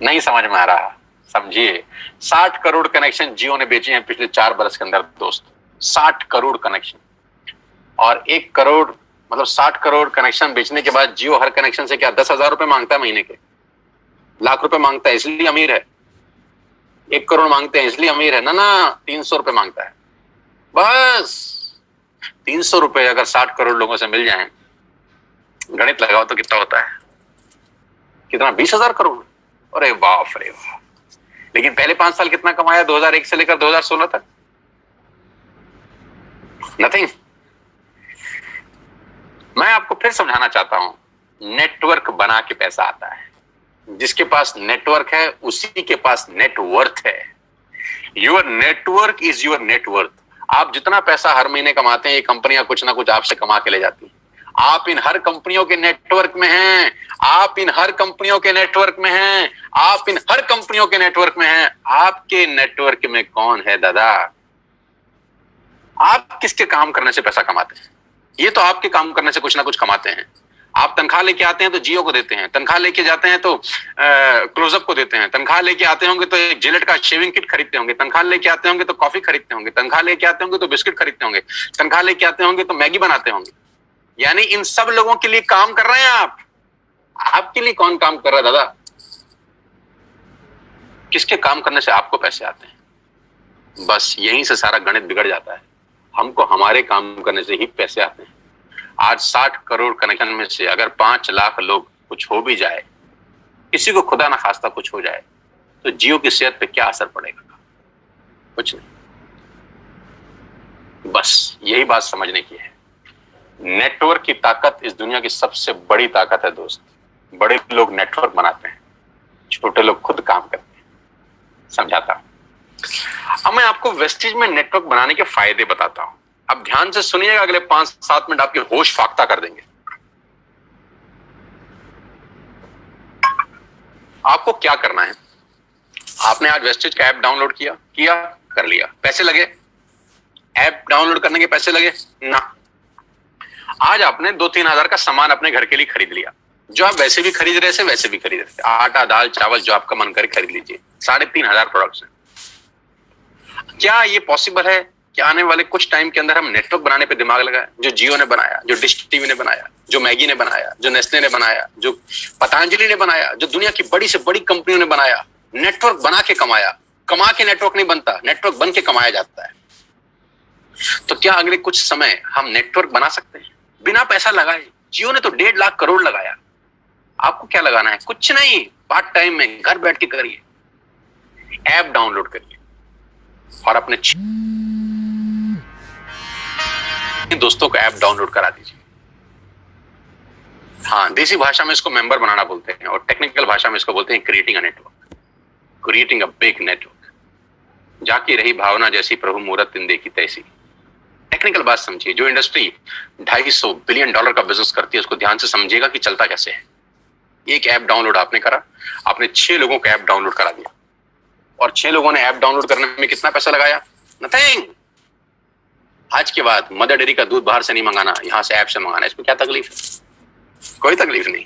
Speaker 1: नहीं समझ में आ रहा? समझिए, 60 करोड़ कनेक्शन जियो ने बेचे हैं पिछले 4 बरस के अंदर दोस्त। 60 करोड़ कनेक्शन, और 1 करोड़ मतलब 60 करोड़ कनेक्शन बेचने के बाद जियो हर कनेक्शन से क्या 10,000 रुपए मांगता है महीने के? लाख रुपए मांगता है इसलिए अमीर है? 1 करोड़ मांगते हैं इसलिए अमीर है? ना, 300 रुपए मांगता है। बस 300 रुपए अगर 60 करोड़ लोगों से मिल जाएं, गणित लगाओ तो कितना होता है? कितना? 20,000 करोड़। अरे बाप रे बाप। लेकिन पहले 5 साल कितना कमाया 2001 से लेकर 2016 तक? नथिंग। मैं आपको फिर समझाना चाहता हूं, नेटवर्क बना के पैसा आता है। जिसके पास नेटवर्क है उसी के पास नेटवर्थ है। Your network is your net worth. आप जितना पैसा हर महीने कमाते हैं, ये कंपनियां कुछ ना कुछ आपसे कमा के ले जाती हैं। आप इन हर कंपनियों के नेटवर्क में हैं, आप इन हर कंपनियों के नेटवर्क में हैं, आप इन हर कंपनियों के नेटवर्क में हैं। आपके नेटवर्क में कौन है दादा? आप किसके काम करने से पैसा कमाते हैं? ये तो आपके काम करने से कुछ ना कुछ कमाते हैं। आप तनख्वाह लेके आते हैं तो जियो को देते हैं, तनख्वाह लेके जाते हैं तो क्लोजअप को देते हैं, तनख्वाह लेके आते होंगे तो एक जिलेट का शेविंग किट खरीदते होंगे, तनख्वाह लेके आते होंगे तो कॉफी खरीदते होंगे, तनख्वाह लेके आते होंगे तो बिस्किट खरीदते होंगे, तनख्वाह लेके आते होंगे तो मैगी बनाते होंगे। यानी इन सब लोगों के लिए काम कर रहे हैं आप। आपके लिए कौन काम कर रहा है दादा? किसके काम करने से आपको पैसे आते हैं? बस यहीं से सारा गणित बिगड़ जाता है। हमको हमारे काम करने से ही पैसे आते हैं। आज 60 करोड़ कनेक्शन में से अगर 5 लाख लोग कुछ हो भी जाए, किसी को खुदा ना खास्ता कुछ हो जाए, तो जियो की सेहत पे क्या असर पड़ेगा? कुछ नहीं। बस यही बात समझने की है। नेटवर्क की ताकत इस दुनिया की सबसे बड़ी ताकत है दोस्त। बड़े लोग नेटवर्क बनाते हैं, छोटे लोग खुद काम करते हैं। समझाता हूं। अब मैं आपको वेस्टेज में नेटवर्क बनाने के फायदे बताता हूं। अब ध्यान से सुनिएगा, अगले 5-7 मिनट आपके होश फाख्ता कर देंगे। आपको क्या करना है? आपने आज वेस्टेज का ऐप डाउनलोड किया कर लिया। पैसे लगे? ऐप डाउनलोड करने के पैसे लगे ना। आज आपने 2-3 हजार का सामान अपने घर के लिए खरीद लिया, जो आप वैसे भी खरीद रहे थे वैसे भी खरीद रहे थे। आटा, दाल, चावल, जो आपका मन करे खरीद लीजिए। 3,500 प्रोडक्ट्स हैं। क्या ये पॉसिबल है कि आने वाले कुछ टाइम के अंदर हम नेटवर्क बनाने पे दिमाग लगाएं? जो जियो ने बनाया, जो डिश टीवी ने बनाया, जो मैगी ने बनाया, जो नेस्ले ने बनाया, जो पतंजलि ने बनाया, जो दुनिया की बड़ी से बड़ी कंपनियों ने बनाया। नेटवर्क बना के कमाया। कमा के नेटवर्क नहीं बनता, नेटवर्क बन के कमाया जाता है। तो क्या अगले कुछ समय हम नेटवर्क बना सकते हैं बिना पैसा लगाए? जियो ने तो 1.5 लाख करोड़ लगाया। आपको क्या लगाना है? कुछ नहीं। पार्ट टाइम में घर बैठ के करिए। ऐप डाउनलोड करिए और अपने दोस्तों को ऐप डाउनलोड करा दीजिए। हाँ, देसी भाषा में इसको मेंबर बनाना बोलते हैं और टेक्निकल भाषा में इसको बोलते हैं creating a network, creating a big network. जाकी रही भावना जैसी प्रभु मूरत इन देखी तैसी। टेक्निकल बात समझिए। जो इंडस्ट्री $250 बिलियन का बिजनेस करती है, उसको ध्यान से समझिएगा कि चलता कैसे है। एक ऐप डाउनलोड आपने करा, आपने 6 लोगों का ऐप डाउनलोड करा दिया और 6 लोगों ने ऐप डाउनलोड करने में कितना पैसा लगाया? नथिंग। आज के बाद मदर डेयरी का दूध बाहर से नहीं मंगाना, यहां से ऐप से मंगाना। इसमें क्या तकलीफ है? कोई तकलीफ नहीं।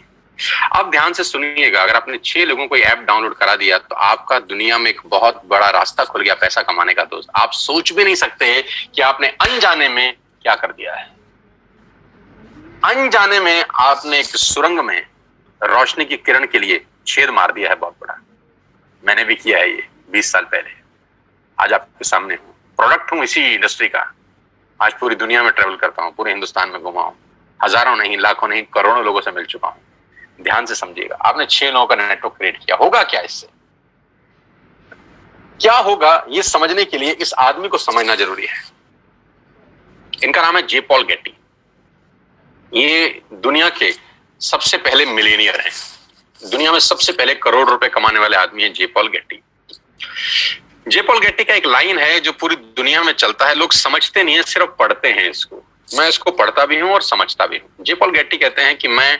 Speaker 1: अब ध्यान से सुनिएगा, अगर आपने 6 लोगों को ऐप डाउनलोड करा दिया तो आपका दुनिया में एक बहुत बड़ा रास्ता खुल गया पैसा कमाने का दोस्त। आप सोच भी नहीं सकते कि आपने अनजाने में क्या कर दिया है। अनजाने में आपने एक सुरंग में रोशनी की किरण के लिए छेद मार दिया है बहुत बड़ा। मैंने भी किया है ये 20 साल पहले। आज आपके सामने हूं, प्रोडक्ट हूं इसी इंडस्ट्री का। आज पूरी दुनिया में ट्रेवल करता हूं, पूरे हिंदुस्तान में घुमा हूं, हजारों नहीं, लाखों नहीं, करोड़ों लोगों से मिल चुका हूं। ध्यान से समझिएगा, आपने 6 लोगों का नेटवर्क क्रिएट किया। होगा क्या इससे? क्या होगा ये समझने के लिए इस आदमी को समझना जरूरी है। इनका नाम है जे पॉल गेटी। ये दुनिया के सबसे पहले मिलियनियर हैं। दुनिया में सबसे पहले करोड़ रुपए कमाने वाले आदमी है जे पॉल गेटी। जे पॉल गेटी का एक लाइन है जो पूरी दुनिया में चलता है। लोग समझते नहीं है, सिर्फ पढ़ते हैं इसको। मैं इसको पढ़ता भी हूं और समझता भी हूं। जे पॉल गेटी कहते हैं कि मैं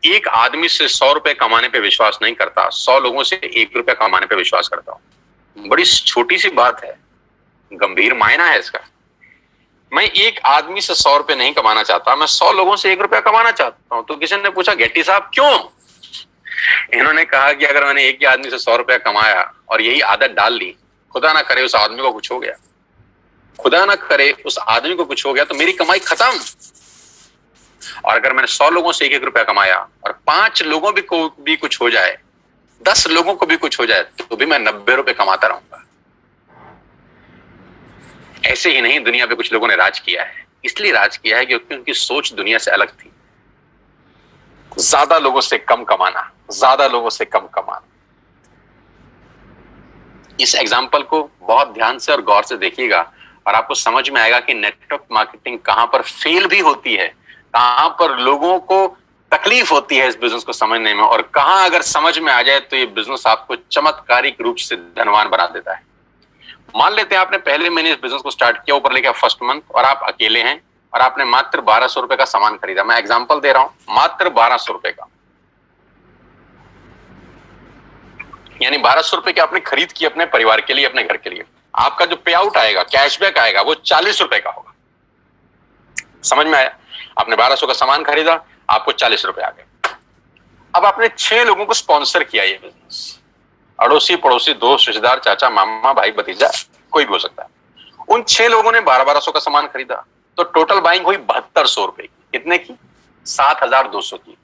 Speaker 1: एक आदमी से 100 रुपए कमाने पे विश्वास नहीं करता, 100 लोगों से 1 रुपया कमाने पे विश्वास करता हूं। बड़ी छोटी सी बात है, गंभीर मायना है इसका। मैं एक आदमी से 100 रुपए नहीं कमाना चाहता, मैं 100 लोगों से 1 रुपया कमाना चाहता हूं। तो किसी ने पूछा, गेटी साहब क्यों? इन्होंने कहा कि अगर मैंने एक ही आदमी से 100 रुपया कमाया और यही आदत डाल ली, खुदा ना करे उस आदमी को कुछ हो गया, खुदा ना करे उस आदमी को कुछ हो गया, तो मेरी कमाई खत्म। और अगर मैंने 100 लोगों से 1-1 रुपया कमाया और 5 लोगों को भी कुछ हो जाए, 10 लोगों को भी कुछ हो जाए, तो भी मैं 90 रुपए कमाता रहूंगा। ऐसे ही नहीं, दुनिया पे कुछ लोगों ने राज किया है। इसलिए राज किया है क्योंकि उनकी सोच दुनिया से अलग थी। ज्यादा लोगों से कम कमाना, ज्यादा लोगों से कम कमाना। इस एग्जाम्पल को बहुत ध्यान से और गौर से देखिएगा और आपको समझ में आएगा कि नेटवर्क मार्केटिंग कहां पर फेल भी होती है, कहां पर लोगों को तकलीफ होती है इस बिजनेस को समझने में, और कहां अगर समझ में आ जाए तो ये बिजनेस आपको चमत्कारिक रूप से धनवान बना देता है। मान लेते हैं आपने पहले महीने इस बिजनेस को स्टार्ट किया, ऊपर लेके फर्स्ट मंथ, और आप अकेले हैं और आपने मात्र 1200 रुपए का सामान खरीदा। मैं एग्जांपल दे रहा हूं, मात्र 1200 रुपए का, यानी 1200 रुपए की आपने खरीद की अपने परिवार के लिए, अपने घर के लिए। आपका जो पे आउट आएगा, कैशबैक आएगा, वो 40 रुपए का होगा। समझ में आया? आपने 1200 का सामान खरीदा, आपको 40 रुपए आ गए। अब आपने 6 लोगों को स्पॉन्सर किया ये बिजनेस, अड़ोसी पड़ोसी, दोस्त, रिश्तेदार, चाचा, मामा, भाई, भतीजा, कोई भी हो सकता है। उन 6 लोगों ने 1200 का सामान खरीदा, तो टोटल बाइंग हुई 7200 रुपए की। कितने की? 7200 की।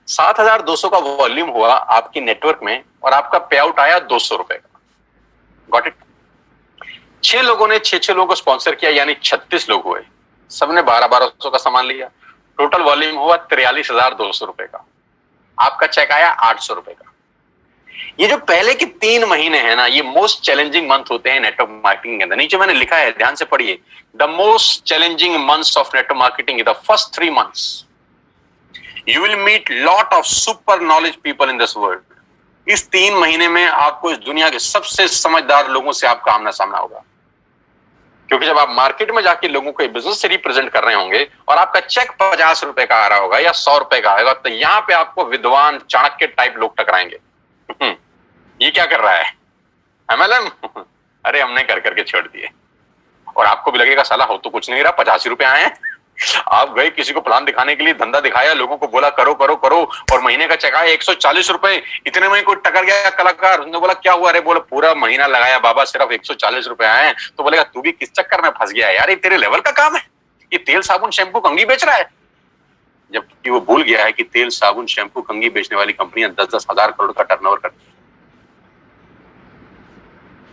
Speaker 1: 7200 का वॉल्यूम हुआ आपकी नेटवर्क में, और आपका पे आउट आया 200 रुपए का। Got it? 6 लोगों ने 6 लोगों को स्पॉन्सर किया, यानी 36 लोग हुए, सबने 1200 का सामान लिया, टोटल वॉल्यूम हुआ 43,200 रुपए का। आपका चेक आया 800 रुपए का। ये जो पहले के 3 महीने हैं ना, ये मोस्ट चैलेंजिंग मंथ होते हैं नेटवर्क मार्केटिंग के अंदर। नीचे मैंने लिखा है, ध्यान से पढ़िए, the most challenging months of network marketing, the first 3 months. You will meet lot of super knowledge people in this world. इस 3 महीने में आपको इस दुनिया के सबसे समझदार लोगों से आपका आमना सामना होगा, क्योंकि जब आप मार्केट में जाके लोगों को बिजनेस से रिप्रेजेंट कर रहे होंगे और आपका चेक 50 रुपए का आ रहा होगा या 100 रुपए का आएगा, तो यहाँ पे आपको विद्वान, चाणक्य टाइप लोग टकराएंगे। ये क्या कर रहा है MLM? अरे हमने कर करके छोड़ दिए। और आपको भी लगेगा साला हो तो कुछ नहीं रहा, 85 रुपए आए हैं। आप गए किसी को प्लान दिखाने के लिए, धंधा दिखाया, लोगों को बोला करो करो करो, और महीने का चेक आया 140 रुपए। इतने में कोई टकर गया कलाकार, उसने बोला क्या हुआ? अरे बोले पूरा महीना लगाया बाबा, सिर्फ 140 रुपए आए हैं। तो बोलेगा तू भी किस चक्कर में फंस गया यार, ये तेरे लेवल का काम है, ये तेल साबुन शैम्पू कंघी बेच रहा है। जबकि वो भूल गया है कि तेल साबुन शैम्पू कंघी बेचने वाली कंपनियां 10-10 हजार करोड़ का टर्नओवर करती है।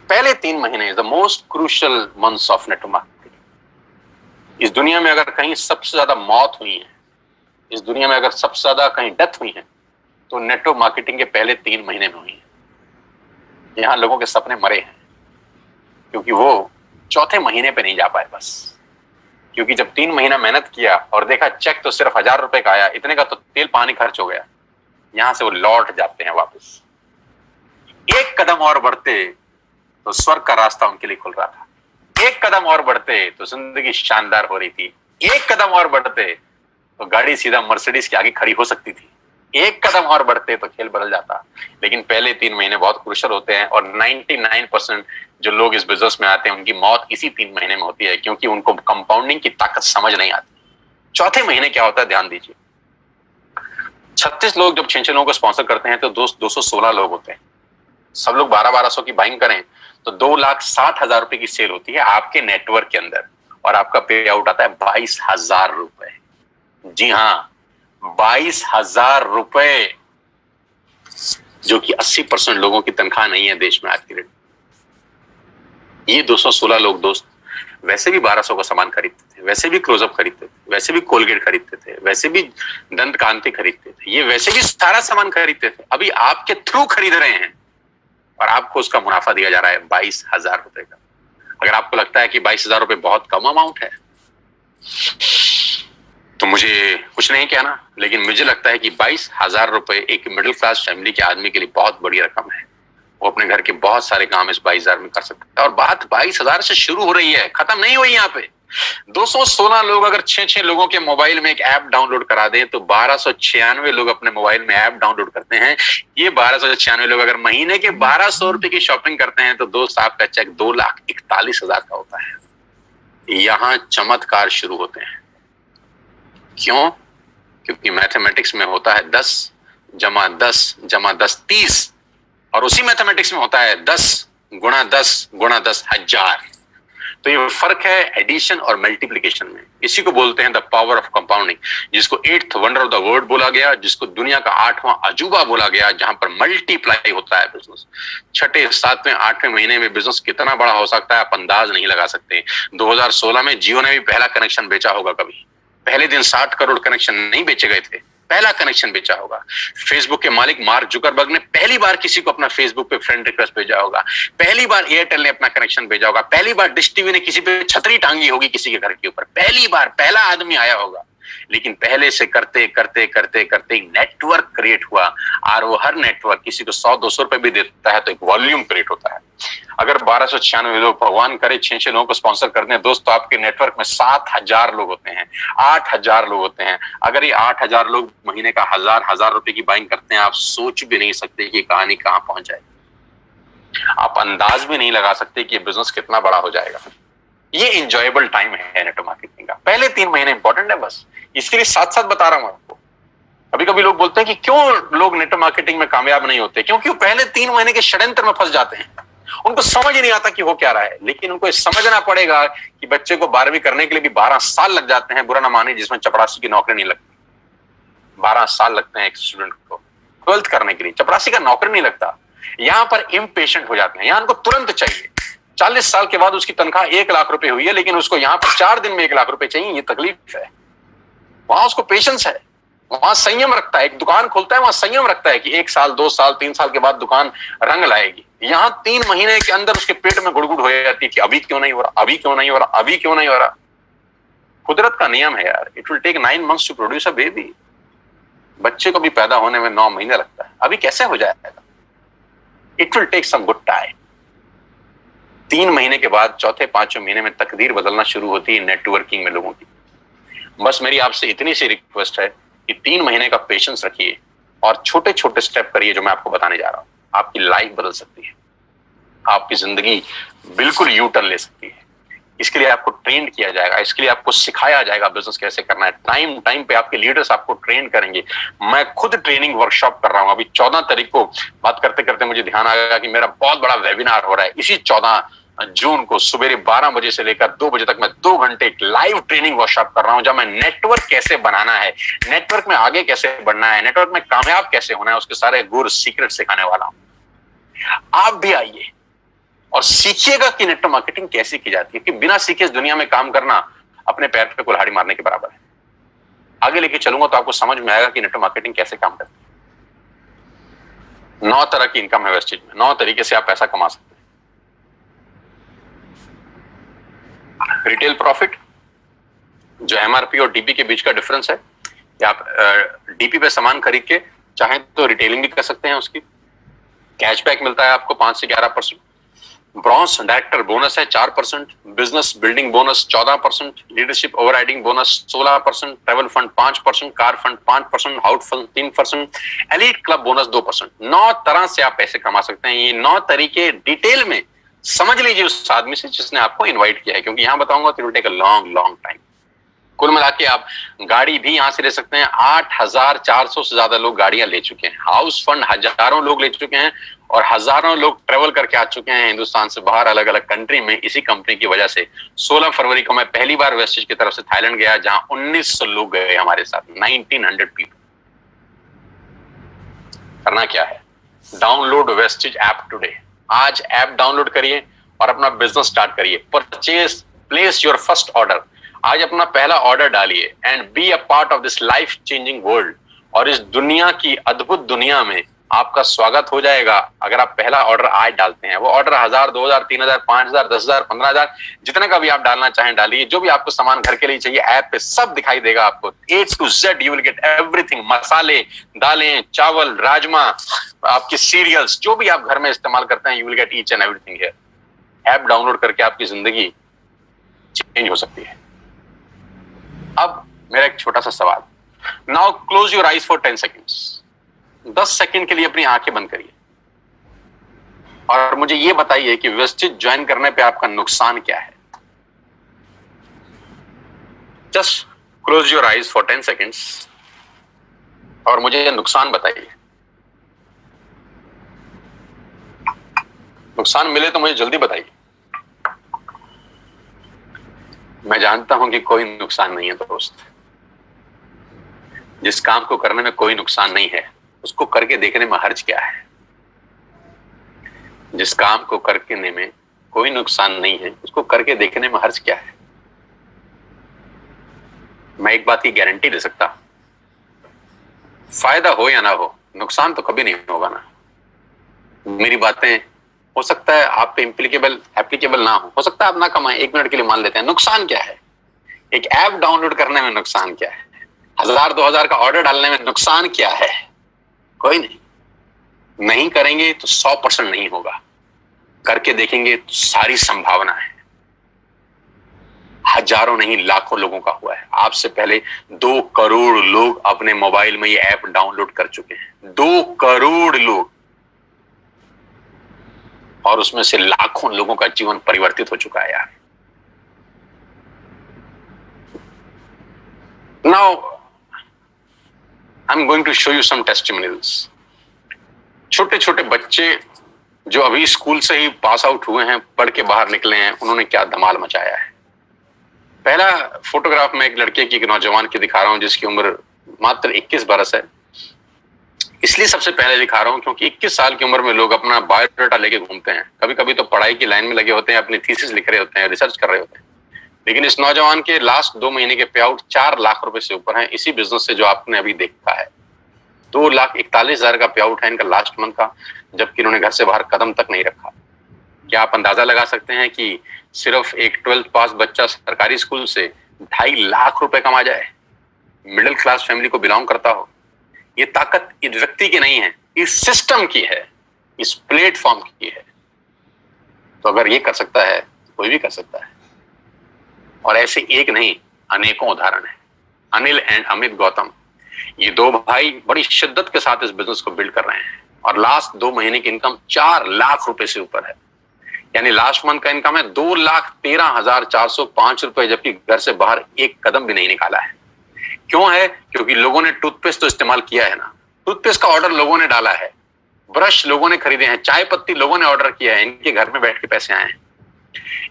Speaker 1: पहले 3 महीने is the most crucial months of network marketing. इस दुनिया में अगर कहीं सबसे ज्यादा मौत हुई है, इस दुनिया में अगर सबसे ज्यादा कहीं डेथ हुई है, तो नेटवर्क मार्केटिंग के पहले 3 महीने में हुई है। यहां लोगों के सपने मरे हैं, क्योंकि वो चौथे महीने पे नहीं जा पाए बस। क्योंकि जब 3 महीना मेहनत किया और देखा चेक तो सिर्फ 1000 रुपए का आया, इतने का तो तेल पानी खर्च हो गया, यहां से वो लौट जाते हैं वापस। एक कदम और बढ़ते तो स्वर्ग का रास्ता उनके लिए खुल रहा था, एक कदम और बढ़ते तो जिंदगी शानदार हो रही थी, एक कदम और बढ़ते तो गाड़ी सीधा मर्सिडीज के आगे खड़ी हो सकती थी, एक कदम और बढ़ते तो खेल बदल जाता। लेकिन पहले 3 महीने बहुत क्रूशियल होते हैं, और 99% जो लोग इस बिजनेस में आते हैं उनकी मौत इसी 3 महीने में होती है, क्योंकि उनको कंपाउंडिंग की ताकत समझ नहीं आती। चौथे महीने क्या होता है, ध्यान दीजिए। 36 लोग जब 6 लोगों को स्पॉन्सर करते हैं तो 216 लोग होते हैं। सब लोग 1200 की बाइंग करें तो 2,60,000 रुपए की सेल होती है आपके नेटवर्क के अंदर, और आपका पे आउट आता है 22,000 रुपए। जी हाँ, 22,000 रुपए, जो कि 80% लोगों की तनख्वाह नहीं है देश में आज की डेट। ये 216 लोग दोस्त वैसे भी 1200 का सामान खरीदते थे, वैसे भी क्लोजअप खरीदते थे, वैसे भी कोलगेट खरीदते थे, वैसे भी दंत कांति खरीदते थे, ये वैसे भी सारा सामान खरीदते थे, अभी आपके थ्रू खरीद रहे हैं, और आपको उसका मुनाफा दिया जा रहा है 22,000 रुपए का। अगर आपको लगता है कि 22,000 रुपए बहुत कम अमाउंट है, तो मुझे कुछ नहीं कहना, लेकिन मुझे लगता है कि 22,000 रुपए एक मिडिल क्लास फैमिली के आदमी के लिए बहुत बड़ी रकम है। वो अपने घर के बहुत सारे काम इस 22,000 में कर सकता है, और बात 22,000 से शुरू हो रही है, खत्म नहीं हुई यहाँ पे। 216 लोग अगर 6 लोगों के मोबाइल में एक ऐप डाउनलोड करा दें तो 1296 लोग अपने मोबाइल में ऐप डाउनलोड करते हैं। ये 1296 लोग अगर महीने के 1200 रुपए की शॉपिंग करते हैं तो दोस्त आपका चेक 2,41,000 का होता है। यहां चमत्कार शुरू होते हैं। क्यों? क्योंकि मैथमेटिक्स में होता है 10 जमा 10 जमा 10 30, और उसी मैथमेटिक्स में होता है 10 गुणा 10 गुणा 10,000। तो ये फर्क है एडिशन और मल्टीप्लिकेशन में। इसी को बोलते हैं द पावर ऑफ कंपाउंडिंग, जिसको 8th wonder of the world बोला गया, जिसको दुनिया का 8वां अजूबा बोला गया, जहां पर मल्टीप्लाई होता है बिजनेस। 6, 7, 8वें महीने में बिजनेस कितना बड़ा हो सकता है आप अंदाज नहीं लगा सकते। 2016 में जियो ने भी पहला कनेक्शन बेचा होगा कभी। पहले दिन 60 करोड़ कनेक्शन नहीं बेचे गए थे, पहला कनेक्शन बेचा होगा। फेसबुक के मालिक मार्क जुकरबर्ग ने पहली बार किसी को अपना फेसबुक पे फ्रेंड रिक्वेस्ट भेजा होगा। पहली बार एयरटेल ने अपना कनेक्शन भेजा होगा। पहली बार डिश टीवी ने किसी पे छतरी टांगी होगी किसी के घर के ऊपर। पहली बार पहला आदमी आया होगा। लेकिन पहले से करते करते करते करते नेटवर्क क्रिएट हुआ, और वो हर नेटवर्क किसी को 100-200 रुपए भी देता है तो एक वॉल्यूम क्रिएट होता है। अगर 1296 लोग, भगवान करे 6 लोगों को स्पॉन्सर कर दें दोस्त, तो आपके नेटवर्क में 7000 लोग होते हैं, 8000 लोग होते हैं। अगर ये 8000 लोग महीने का हजार रुपए की बाइंग करते हैं, आप सोच भी नहीं सकते कि कहानी कहां पहुंच जाएगी। आप अंदाज भी नहीं लगा सकते कि ये बिजनेस कितना बड़ा हो जाएगा। ये इंजॉयबल टाइम है नेटवर्क मार्केटिंग का। पहले 3 महीने इंपॉर्टेंट है बस, इसलिए साथ साथ बता रहा हूं आपको। कभी कभी लोग बोलते हैं कि क्यों लोग नेटवर्क मार्केटिंग में कामयाब नहीं होते, क्योंकि वो पहले 3 महीने के षड्यंत्र में फंस जाते हैं। उनको समझ ही नहीं आता कि हो क्या रहा है। लेकिन उनको समझना पड़ेगा कि बच्चे को 12वीं करने के लिए भी 12 साल लग जाते हैं, बुरा ना माने, जिसमें चपरासी की नौकरी नहीं लगती। 12 साल लगते हैं एक स्टूडेंट को 12th करने के लिए, चपरासी का नौकरी नहीं लगता। यहां पर इम्पेशेंट हो जाते हैं, यहां उनको तुरंत चाहिए। 40 साल के बाद उसकी तनख्वाह 1 लाख रुपए हुई है, लेकिन उसको यहां पर 4 दिन में 1 लाख रुपए चाहिए। ये तकलीफ है। वहां उसको पेशेंस है, वहां संयम रखता है। एक दुकान खोलता है, वहां संयम रखता है कि 1 साल 2 साल 3 साल के बाद दुकान रंग लाएगी। यहां 3 महीने के अंदर उसके पेट में गुड़गुड़ हो जाती है कि अभी क्यों नहीं हो रहा, अभी क्यों नहीं हो रहा, अभी क्यों नहीं हो रहा। कुदरत का नियम है यार, it will take 9 months to produce a baby. बच्चे को भी पैदा होने में 9 महीने लगता है, अभी कैसे हो जाएगा। It will take some good time. 3 महीने के बाद चौथे 5वें महीने में तकदीर बदलना शुरू होती है नेटवर्किंग में लोगों की। बस मेरी आपसे इतनी सी रिक्वेस्ट है कि 3 महीने का पेशेंस रखिए और छोटे छोटे स्टेप करिए, जो मैं आपको बताने जा रहा हूं। आपकी लाइफ बदल सकती है, आपकी जिंदगी बिल्कुल यू टर्न ले सकती है। इसके लिए आपको ट्रेन किया जाएगा, इसके लिए आपको सिखाया जाएगा बिजनेस कैसे करना है। टाइम टाइम पे आपके लीडर्स आपको ट्रेन करेंगे। मैं खुद ट्रेनिंग वर्कशॉप कर रहा हूं। अभी 14 तारीख को बात करते करते मुझे ध्यान आया कि मेरा बहुत बड़ा वेबिनार हो रहा है। इसी 14 जून को सुबह 12 बजे से लेकर 2 बजे तक मैं 2 घंटे एक लाइव ट्रेनिंग वर्कशॉप कर रहा हूं, जब मैं नेटवर्क कैसे बनाना है, नेटवर्क में आगे कैसे बढ़ना है, नेटवर्क में कामयाब कैसे होना है, उसके सारे गुर सीक्रेट सिखाने वाला हूं। आप भी आइए और सीखिएगा कि नेटवर्क मार्केटिंग कैसे की जाती है। कि बिना सीखे इस दुनिया में काम करना अपने पैर पे कुल्हाड़ी मारने के बराबर है। आगे लेके चलूंगा तो आपको समझ में आएगा कि नेटवर्क मार्केटिंग कैसे काम करती है। 9 तरह की इनकम है वेस्टेज में, 9 तरीके से आप पैसा कमा सकते हैं। रिटेल प्रॉफिट, जो एमआरपी और डीपी के बीच का डिफरेंस है, कि आप डीपी पे सामान खरीद के चाहें तो रिटेलिंग भी कर सकते हैं। उसकी कैशबैक मिलता है आपको 5 से 11%। ब्रॉन्ज डायरेक्टर बोनस है 4%, business building bonus 14%, leadership overriding bonus 16%, travel fund 5%, car fund 5%, house fund 3%, elite club bonus 2%। 9 तरह से आप पैसे कमा सकते हैं। ये 9 तरीके डिटेल में समझ लीजिए उस आदमी से जिसने आपको इनवाइट किया है, क्योंकि यहां बताऊंगा तो it will take a long long time. कुल मिला के आप गाड़ी भी यहां से ले सकते हैं। 8400 से ज्यादा लोग गाड़ियां ले चुके हैं। हाउस फंड हजारों लोग ले चुके हैं और हजारों लोग ट्रेवल करके आ चुके हैं हिंदुस्तान से बाहर, अलग अलग कंट्री में, इसी कंपनी की वजह से। 16 फरवरी को मैं पहली बार वेस्टेज की तरफ से थाईलैंड गया, जहां 1900 लोग गए हमारे साथ, 1900 पीपल। करना क्या है, डाउनलोड वेस्टेज ऐप टुडे। आज ऐप डाउनलोड करिए और अपना बिजनेस स्टार्ट करिए। Purchase, place your first order. आज अपना पहला ऑर्डर डालिए and be a part of this life changing world. और इस दुनिया की अद्भुत दुनिया में आपका स्वागत हो जाएगा अगर आप पहला ऑर्डर आज डालते हैं। वो ऑर्डर 1000, 2000, 3000, 5000, 10000, 15000, जितने का भी आप डालना चाहें डालिए। जो भी आपको सामान घर के लिए चाहिए ऐप पे सब दिखाई देगा आपको, A to Z you will get everything. मसाले, दालें, चावल, राजमा, आपकी सीरियल्स, जो भी आप घर में इस्तेमाल करते हैं, you will get each and everything here. App download करके आपकी जिंदगी चेंज हो सकती है। अब मेरा एक छोटा सा सवाल, now close your eyes for 10 seconds. 10 second के लिए अपनी आंखें बंद करिए और मुझे यह बताइए कि वेस्टेज ज्वाइन करने पे आपका नुकसान क्या है। Just close your eyes for 10 seconds और मुझे नुकसान बताइए। नुकसान मिले तो मुझे जल्दी बताइए। मैं जानता हूं कि कोई नुकसान नहीं है दोस्त। जिस काम को करने में कोई नुकसान नहीं है उसको करके देखने में हर्ज क्या है। जिस काम को करने में कोई नुकसान नहीं है उसको करके देखने में हर्ज क्या है। मैं एक बात की गारंटी दे सकता, फायदा हो या ना हो, नुकसान तो कभी नहीं होगा ना। मेरी बातें हो सकता है आप पे एप्लीकेबल ना हो सकता है आप ना कमाएं, 1 मिनट के लिए मान लेते हैं। नुकसान क्या है? एक ऐप डाउनलोड करने में नुकसान क्या है? 1000-2000 का ऑर्डर डालने में नुकसान क्या है? कोई नहीं करेंगे तो 100% नहीं होगा, करके देखेंगे तो सारी संभावना है। हजारों नहीं लाखों लोगों का हुआ है। आपसे पहले 2 करोड़ लोग अपने मोबाइल में ये ऐप डाउनलोड कर चुके हैं, 2 करोड़ लोग, और उसमें से लाखों लोगों का जीवन परिवर्तित हो चुका है यार। Now I am going to show you some testimonials. छोटे छोटे बच्चे जो अभी स्कूल से ही पास आउट हुए हैं, पढ़ के बाहर निकले हैं, उन्होंने क्या धमाल मचाया है। पहला फोटोग्राफ मैं एक लड़के की, एक नौजवान की दिखा रहा हूं जिसकी उम्र मात्र 21 बरस है। इसलिए सबसे पहले दिखा रहा हूं क्योंकि 21 साल की उम्र में लोग अपना बायोडाटा लेके घूमते हैं। कभी कभी तो पढ़ाई की लाइन में लगे होते हैं, अपनी थीसिस लिख रहे होते हैं, रिसर्च कर रहे होते हैं। लेकिन इस नौजवान के लास्ट 2 महीने के पे आउट 4 लाख रुपए से ऊपर हैं, इसी बिजनेस से जो आपने अभी देखा है। 2,41,000 का पे आउट है इनका लास्ट मंथ का, जबकि इन्होंने घर से बाहर कदम तक नहीं रखा। क्या आप अंदाजा लगा सकते हैं कि सिर्फ एक 12th पास बच्चा सरकारी स्कूल से 2.5 लाख रुपए कमा जाए, मिडिल क्लास फैमिली को बिलोंग करता हो? ये ताकत इस व्यक्ति की नहीं है, इस सिस्टम की है, इस प्लेटफॉर्म की है। तो अगर ये कर सकता है तो कोई भी कर सकता है। और ऐसे एक नहीं, अनेकों उदाहरण है। अनिल एंड अमित गौतम, ये 2 भाई बड़ी शिद्दत के साथ इस बिजनेस को बिल्ड कर रहे हैं और लास्ट 2 महीने की इनकम 4 लाख रुपए से ऊपर है। यानी लास्ट मंथ का इनकम है 2,13,405 रुपए, जबकि घर से बाहर एक कदम भी नहीं निकाला है। क्यों है? क्योंकि लोगों ने टूथपेस्ट तो इस्तेमाल किया है ना, टूथपेस्ट का ऑर्डर लोगों ने डाला है, ब्रश लोगों ने खरीदे हैं, चाय पत्ती लोगों ने ऑर्डर किया है, इनके घर में बैठ के पैसे आए हैं।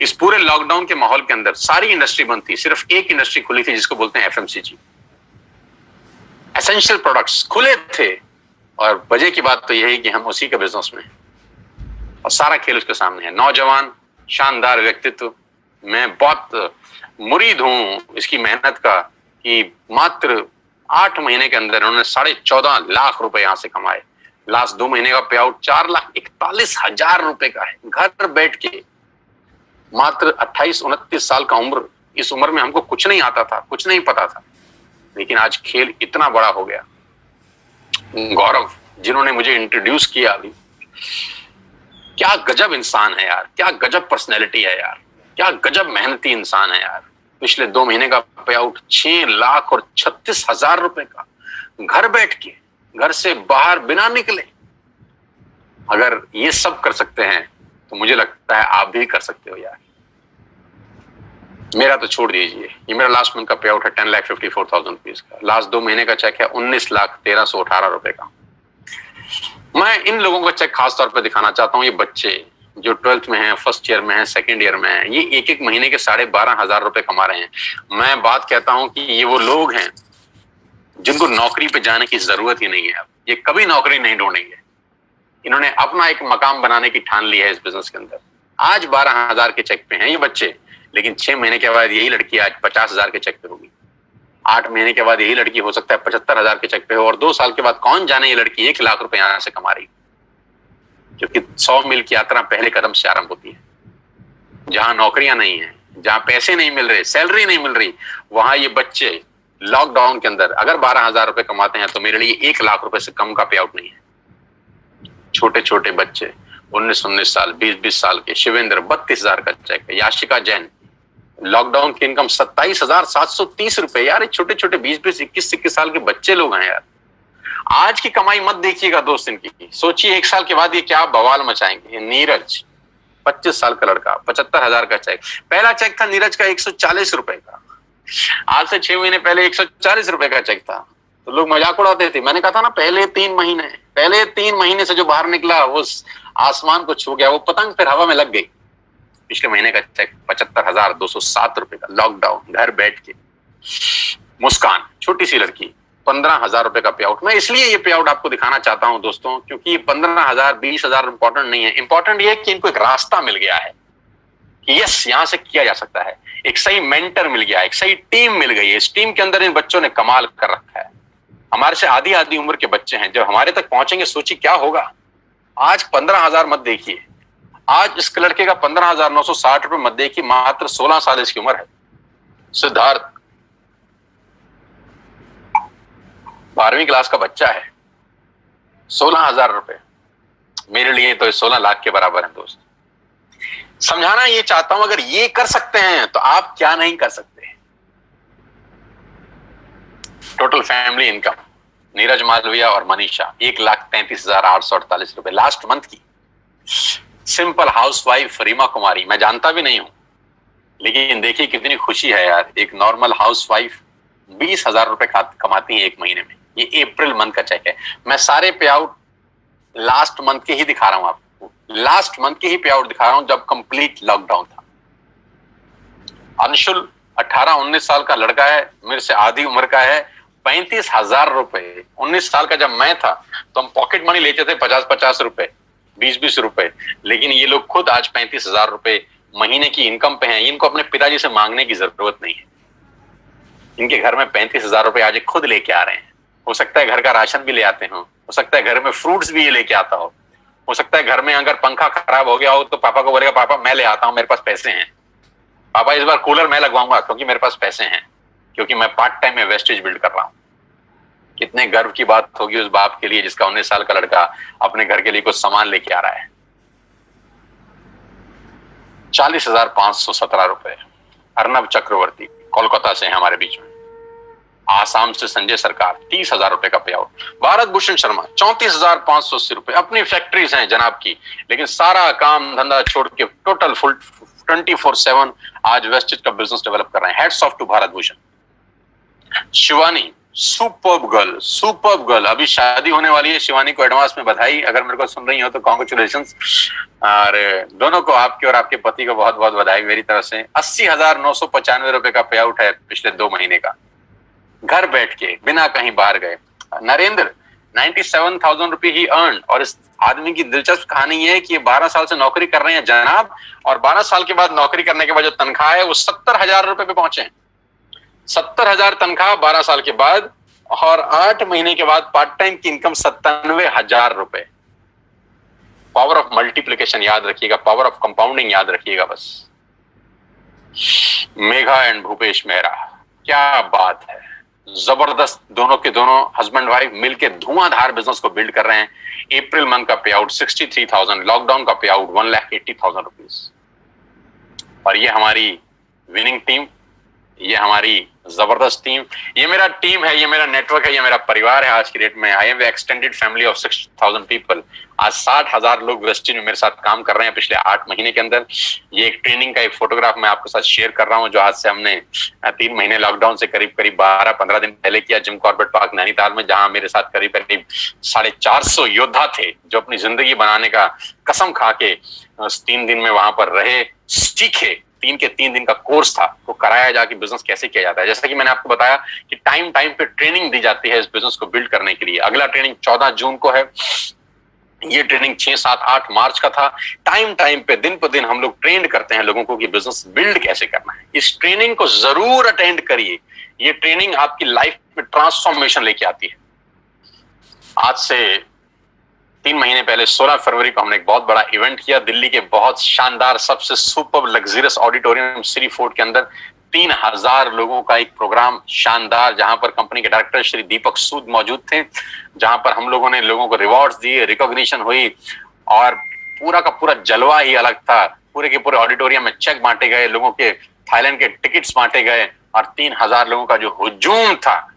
Speaker 1: इस पूरे लॉकडाउन के माहौल के अंदर सारी इंडस्ट्री बंद थी, सिर्फ एक इंडस्ट्री खुली थी जिसको बोलते हैं एफएमसीजी। एसेंशियल प्रोडक्ट्स खुले थे और वजह की बात तो यही कि हम उसी के बिजनेस में, और सारा खेल उसके सामने है। नौजवान, शानदार व्यक्तित्व, मैं बहुत मुरीद हूं इसकी मेहनत का कि मात्र 8 महीने के अंदर उन्होंने 14.5 लाख रुपए यहां से कमाए। लास्ट 2 महीने का पे आउट 4,41,000 रुपए का है, घर बैठ के। मात्र 28-29 साल का उम्र, इस उम्र में हमको कुछ नहीं आता था, कुछ नहीं पता था, लेकिन आज खेल इतना बड़ा हो गया। गौरव जिन्होंने मुझे इंट्रोड्यूस किया अभी, क्या गजब इंसान है यार, क्या गजब पर्सनैलिटी है यार, क्या गजब मेहनती इंसान है यार। पिछले 2 महीने का पे आउट 6,36,000 रुपए का, घर बैठ के, घर से बाहर बिना निकले। अगर ये सब कर सकते हैं तो मुझे लगता है आप भी कर सकते हो यार। मेरा तो छोड़ दीजिए, ये मेरा लास्ट मंथ का पे आउट है 10,54,000 रुपीज का। लास्ट 2 महीने का चेक है 19,1318 रुपए का। मैं इन लोगों का चेक खास तौर पर दिखाना चाहता हूं। ये बच्चे जो 12th में हैं, फर्स्ट ईयर में हैं, सेकेंड ईयर में हैं, ये एक महीने के 12,500 रुपए कमा रहे हैं। मैं बात कहता हूं कि ये वो लोग हैं जिनको नौकरी पे जाने की जरूरत ही नहीं है। अब ये कभी नौकरी नहीं ढूंढेंगे। इन्होंने अपना एक मकाम बनाने की ठान ली है इस बिजनेस के अंदर। आज 12,000 के चेक पे हैं ये बच्चे, लेकिन 6 महीने के बाद यही लड़की आज 50,000 के चेक पे होगी। 8 महीने के बाद यही लड़की हो सकता है 75,000 के चेक पे हो, और 2 साल के बाद कौन जाने ये लड़की 1 लाख रुपए यहां से कमा रही, क्योंकि 100 मील की यात्रा पहले कदम से आरंभ होती है। जहां नौकरियां नहीं है, जहां पैसे नहीं मिल रहे, सैलरी नहीं मिल रही, वहां ये बच्चे लॉकडाउन के अंदर अगर 12,000 रुपए कमाते हैं तो मेरे लिए 1 लाख रुपए से कम का पे आउट नहीं है। छोटे छोटे बच्चे 19-19 साल, 20-20 साल के, शिवेंद्र 32,000 का चेक है, याशिका जैन लॉकडाउन की इनकम 27,730 रुपए। यार छोटे छोटे 20-20, 21-21 साल के बच्चे लोग हैं यार। आज की कमाई मत देखिएगा दोस्त इनकी, सोचिए 1 साल के बाद ये क्या बवाल मचाएंगे। नीरज 25 साल का लड़का, 75,000 का चेक। पहला चेक था नीरज का 140 रुपए का, आज से 6 महीने पहले 140 रुपए का चेक था। तो लोग मजाक उड़ाते थे। मैंने कहा था ना, पहले 3 महीने से जो बाहर निकला वो आसमान को छू गया, वो पतंग फिर हवा में लग गई। पिछले महीने का चेक 75,207 रुपए का, लॉकडाउन, घर बैठ के। मुस्कान छोटी सी लड़की 15,000 रुपए का पे आउट। मैं इसलिए ये पे आउट आपको दिखाना चाहता हूं दोस्तों, क्योंकि ये 15,000 20,000 इंपॉर्टेंट नहीं है। इंपॉर्टेंट ये है कि इनको एक रास्ता मिल गया है कि यस यहां से किया जा सकता है। एक सही मेंटर मिल गया है, एक सही टीम मिल गई है। इस टीम के अंदर इन बच्चों ने कमाल कर रखा है। हमारे से आधी उम्र के बच्चे हैं, जब हमारे तक पहुंचेंगे सोचिए क्या होगा। आज 15,000 मत देखिए, आज इस लड़के का 15,960 रुपए मत देखिए, मात्र 16 साल इसकी उम्र है। सिद्धार्थ 12वीं क्लास का बच्चा है, 16,000 रुपए मेरे लिए तो 16 लाख के बराबर है दोस्त। समझाना ये चाहता हूं, अगर ये कर सकते हैं तो आप क्या नहीं कर सकते। Total family income Neeraj Malviya और मनीषा 1,33,848 रुपए लास्ट मंथ की। सिंपल हाउसवाइफ रीमा कुमारी, मैं जानता भी नहीं हूं, लेकिन देखिए कितनी खुशी है यार। एक नॉर्मल हाउसवाइफ 20,000 रुपए कमाती है एक महीने में। ये अप्रैल मंथ का चेक है। मैं सारे पे आउट लास्ट मंथ के ही दिखा रहा हूं आपको, लास्ट मंथ के ही पे आउट दिखा रहा हूं जब कंप्लीट लॉकडाउन था। अंशुल 18-19 साल का लड़का है, मेरे से आधी उम्र का है, 35,000 रुपए। 19 साल का जब मैं था तो हम पॉकेट मनी लेते थे 50-50 रुपए, 20-20 रुपए, लेकिन ये लोग खुद आज 35,000 रुपए महीने की इनकम पे हैं। इनको अपने पिताजी से मांगने की जरूरत नहीं है। इनके घर में 35,000 रुपए आज खुद लेके आ रहे हैं। हो सकता है घर का राशन भी ले आते हो सकता है घर में फ्रूट्स भी ये लेके आता हो सकता है घर में अगर पंखा खराब हो गया हो तो पापा को बोलेगा पापा मैं ले आता हूं, मेरे पास पैसे हैं, पापा इस बार कूलर मैं लगवाऊंगा क्योंकि मेरे पास पैसे हैं, क्योंकि मैं पार्ट टाइम में वेस्टेज बिल्ड कर रहा हूं। कितने गर्व की बात होगी उस बाप के लिए जिसका 19 साल का लड़का अपने घर के लिए कुछ सामान लेके आ रहा है। 40,517 रुपए। अर्नब चक्रवर्ती कोलकाता से है हमारे बीच में। आसाम से संजय सरकार 30,000 रुपए का पे आउट। भारत भूषण शर्मा 34,580 रुपए। अपनी फैक्ट्रीज हैं जनाब की, लेकिन सारा काम धंधा छोड़ के टोटल फुल 24/7 आज वेस्टेज का बिजनेस डेवलप कर रहे हैं। Hats off to Bharat Bhushan. Shivani superb girl, अभी शादी होने वाली है। शिवानी को एडवांस में बधाई, अगर मेरे को सुन रही हो तो कॉन्ग्रेचुलेशंस। और दोनों को, आपके और आपके पति को बहुत बहुत बधाई मेरी तरफ से। 80,995 रुपए का पे आउट है पिछले 2 महीने का, घर बैठ के बिना कहीं बाहर गए। नरेंद्र 97,000 रुपए ही अर्न। और इस आदमी की दिलचस्प कहानी ये है कि ये 12 साल से नौकरी कर रहे हैं जनाब, और 12 साल के बाद नौकरी करने के बाद जो तनख्वाह है वो 70,000 रुपए पे पहुंचे हैं। 70,000 तनख्वाह 12 साल के बाद, और 8 महीने के बाद पार्ट टाइम की इनकम 97,000 रुपए। पावर ऑफ मल्टीप्लिकेशन याद रखिएगा, पावर ऑफ कंपाउंडिंग याद रखिएगा बस। मेघा एंड भूपेश मेहरा, क्या बात है, जबरदस्त। दोनों के दोनों हस्बैंड वाइफ मिलके धुआंधार बिजनेस को बिल्ड कर रहे हैं। अप्रैल मंथ का पे आउट 63,000, लॉकडाउन का पे आउट 1,80,000 रुपीज। और ये हमारी विनिंग टीम, ये हमारी जबरदस्त टीम, ये मेरा टीम है, ये मेरा नेटवर्क है, ये मेरा परिवार है आज की डेट में। I am extended family of 6,000 people. आज 60,000 लोग वेस्टिन में मेरे साथ काम कर रहे हैं पिछले 8 महीने के अंदर। ये एक ट्रेनिंग का एक फोटोग्राफ मैं आपके साथ शेयर कर रहा हूं, जो आज से हमने 3 महीने लॉकडाउन से करीब 12-15 दिन पहले किया जिम कॉर्बेट पार्क नैनीताल में, जहां मेरे साथ करीब 450 योद्धा थे जो अपनी जिंदगी बनाने का कसम खा के 3 दिन में वहां पर रहे, सीखे। 3 दिन का कोर्स था, वो कराया जाके बिजनेस कैसे किया जाता है। जैसा कि मैंने आपको बताया कि टाइम पे ट्रेनिंग दी जाती है इस बिजनेस को बिल्ड करने के लिए। अगला ट्रेनिंग 14 जून को है, ये ट्रेनिंग 6, 7, 8 मार्च का था। टाइम पे दिन पर दिन हम लोग ट्रेंड करते हैं लोगों को कि बिजनेस बिल्ड कैसे करना है। इस ट्रेनिंग को जरूर अटेंड करिए, ये ट्रेनिंग आपकी लाइफ में ट्रांसफॉर्मेशन लेके आती है। आज से 3 महीने पहले 16 फरवरी को हमने एक बहुत बड़ा इवेंट किया दिल्ली के बहुत शानदार सबसे super luxurious auditorium Shri fort के अंदर। 3,000 लोगों का एक प्रोग्राम शानदार, जहां पर कंपनी के डायरेक्टर श्री दीपक सूद मौजूद थे, जहां पर हम लोगों ने लोगों को रिवॉर्ड्स दिए, रिकॉग्निशन हुई, और पूरा का पूरा जलवा ही अलग था। पूरे के पूरे ऑडिटोरियम में चेक बांटे गए, लोगों के थाईलैंड के टिकट्स बांटे गए, और 3,000 लोगों का जो हुजूम था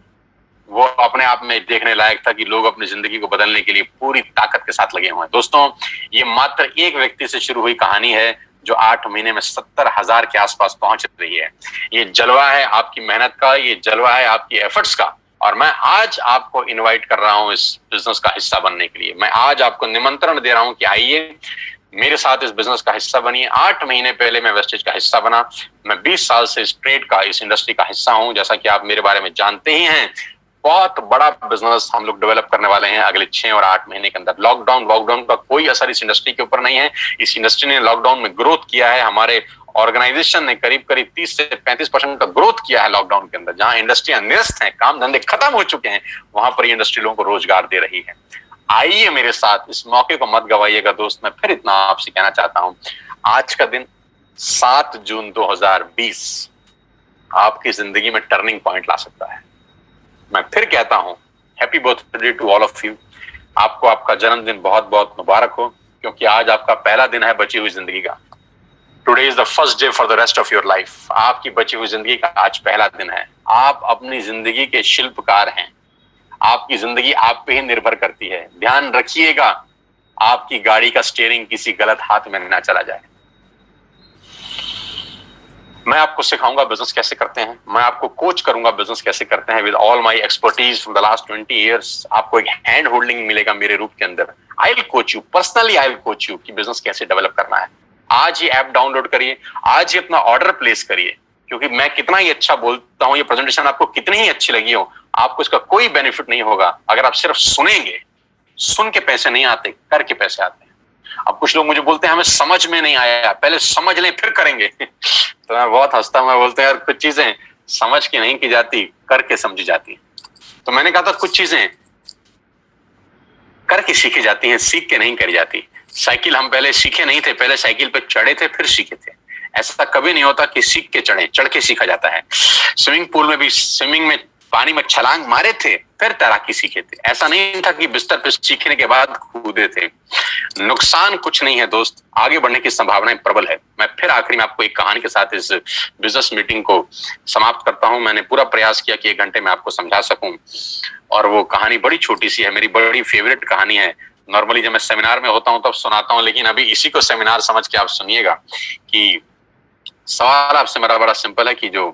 Speaker 1: वो अपने आप में देखने लायक था कि लोग अपनी जिंदगी को बदलने के लिए पूरी ताकत के साथ लगे हुए हैं। दोस्तों, ये मात्र एक व्यक्ति से शुरू हुई कहानी है जो 8 महीने में 70,000 के आसपास पहुंच रही है। ये जलवा है आपकी मेहनत का, ये जलवा है आपकी एफर्ट्स का, और मैं आज आपको इनवाइट कर रहा हूं इस बिजनेस का हिस्सा बनने के लिए। मैं आज आपको निमंत्रण दे रहा हूं कि आइए मेरे साथ इस बिजनेस का हिस्सा बनिए। 8 महीने पहले मैं वेस्टेज का हिस्सा बना। मैं 20 साल से इस ट्रेड का, इस इंडस्ट्री का हिस्सा हूं। जैसा कि आप मेरे बारे में जानते ही हैं, बहुत बड़ा बिजनेस हम लोग डेवलप करने वाले हैं अगले 6 और 8 महीने के अंदर। लॉकडाउन का कोई असर इस इंडस्ट्री के ऊपर नहीं है। इस इंडस्ट्री ने लॉकडाउन में ग्रोथ किया है। हमारे ऑर्गेनाइजेशन ने करीब 30 से 35% का ग्रोथ किया है लॉकडाउन के अंदर। जहां इंडस्ट्रियां निरस्त हैं, काम धंधे खत्म हो चुके हैं, वहां पर ये इंडस्ट्री लोगों को रोजगार दे रही है। आइए मेरे साथ, इस मौके को मत गवाइएगा दोस्त। मैं फिर इतना आपसे कहना चाहता हूं, आज का दिन 7 जून 2020 आपकी जिंदगी में टर्निंग पॉइंट ला सकता है। मैं फिर कहता हूं, happy birthday to all of you. आपको आपका जन्मदिन बहुत बहुत मुबारक हो, क्योंकि आज आपका पहला दिन है बची हुई जिंदगी का। Today is the first day for the rest of your life. आपकी बची हुई जिंदगी का आज पहला दिन है। आप अपनी जिंदगी के शिल्पकार हैं। आपकी जिंदगी आप पे ही निर्भर करती है। ध्यान रखिएगा, आपकी गाड़ी का स्टीयरिंग किसी गलत हाथ में ना चला जाए। मैं आपको सिखाऊंगा बिजनेस कैसे करते हैं, मैं आपको कोच करूंगा बिजनेस कैसे करते हैं with all my expertise from the last 20 years. आपको एक हैंड होल्डिंग मिलेगा मेरे रूप के अंदर। I will coach you personally, I will coach you कि बिजनेस कैसे डेवलप करना है। आज ही ऐप डाउनलोड करिए, आज ही अपना ऑर्डर प्लेस करिए, क्योंकि मैं कितना ही अच्छा बोलता हूं, ये प्रेजेंटेशन आपको कितनी ही अच्छी लगी हो, आपको इसका कोई बेनिफिट नहीं होगा अगर आप सिर्फ सुनेंगे। सुन के पैसे नहीं आते, करके पैसे आते हैं। अब कुछ लोग मुझे बोलते हैं हमें समझ में नहीं आया, पहले समझ लें फिर करेंगे। तो मैं बहुत हंसता हूं, मैं बोलते हैं यार कुछ चीजें समझ के नहीं की जाती, करके समझी जाती। तो मैंने कहा था कुछ चीजें करके सीखी जाती हैं, सीख के नहीं करी जाती। साइकिल हम पहले सीखे नहीं थे, पहले साइकिल पे चढ़े थे फिर सीखे थे। ऐसा कभी नहीं होता कि सीख के चढ़े, चढ़ के सीखा जाता है। स्विमिंग पूल में भी स्विमिंग में पानी में छलांग मारे थे फिर तैराकी सीखे थे। ऐसा नहीं था कि बिस्तर पे सीखने के बाद कूदे थे। नुकसान कुछ नहीं है दोस्त, आगे बढ़ने की संभावनाएं प्रबल है। मैं फिर आखिरी में आपको एक कहानी के साथ इस बिजनेस मीटिंग को समाप्त करता हूं। मैंने पूरा प्रयास किया कि 1 घंटे में आपको समझा सकूं, और वो कहानी बड़ी छोटी सी है, मेरी बड़ी फेवरेट कहानी है। नॉर्मली जब मैं सेमिनार में होता हूं तब सुनाता हूं, लेकिन अभी इसी को सेमिनार समझ के आप सुनिएगा। कि सवाल आपसे मेरा बड़ा सिंपल है कि जो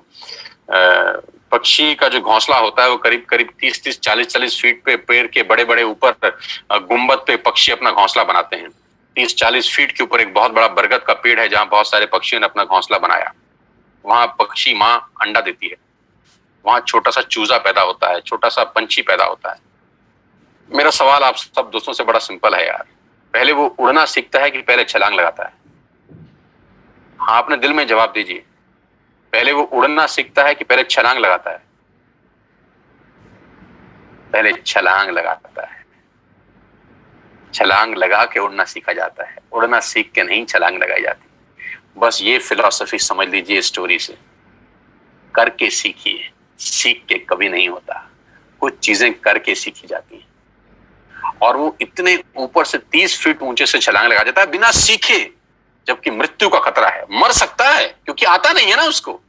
Speaker 1: पक्षी का जो घोंसला होता है वो करीब करीब 30-30, 40-40 फीट पे पेड़ के बड़े बड़े ऊपर गुंबद पे पक्षी अपना घोंसला बनाते हैं। 30-40 फीट के ऊपर एक बहुत बड़ा बरगद का पेड़ है जहां बहुत सारे पक्षियों ने अपना घोंसला बनाया। वहां पक्षी माँ अंडा देती है, वहां छोटा सा चूजा पैदा होता है, छोटा सा पंछी पैदा होता है। मेरा सवाल आप सब दोस्तों से बड़ा सिंपल है यार, पहले वो उड़ना सीखता है कि पहले छलांग लगाता है? हाँ, अपने दिल में जवाब दीजिए, पहले वो उड़ना सीखता है कि पहले छलांग लगाता है? पहले छलांग लगाता है। छलांग लगा के उड़ना सीखा जाता है, उड़ना सीख के नहीं छलांग लगाई जाती। बस ये फिलॉसफी समझ लीजिए स्टोरी से। करके सीखिए, सीख के कभी नहीं होता। कुछ चीजें करके सीखी जाती हैं। और वो इतने ऊपर से 30 फीट ऊंचे से छलांग लगा जाता है बिना सीखे, जबकि मृत्यु का खतरा है। मर सकता है क्योंकि आता नहीं है ना उसको,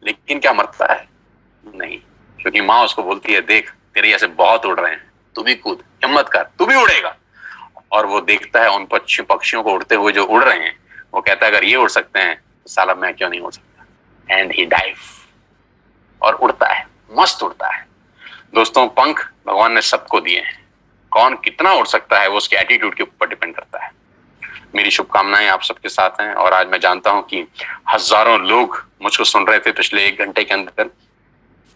Speaker 1: लेकिन क्या मरता है? नहीं, क्योंकि माँ उसको बोलती है देख तेरे जैसे बहुत उड़ रहे हैं, तू भी कूद, हिम्मत कर, तू भी उड़ेगा। और वो देखता है उन पक्षियों को उड़ते हुए जो उड़ रहे हैं, वो कहता है अगर ये उड़ सकते हैं तो साला मैं क्यों नहीं उड़ सकता। एंड ही डाइव, और उड़ता है, मस्त उड़ता है। दोस्तों, पंख भगवान ने सबको दिए हैं, कौन कितना उड़ सकता है वो उसके एटीट्यूड के ऊपर डिपेंड करता है। मेरी शुभकामनाएं आप सबके साथ हैं। और आज मैं जानता हूं कि हजारों लोग मुझको सुन रहे थे पिछले 1 घंटे के अंदर।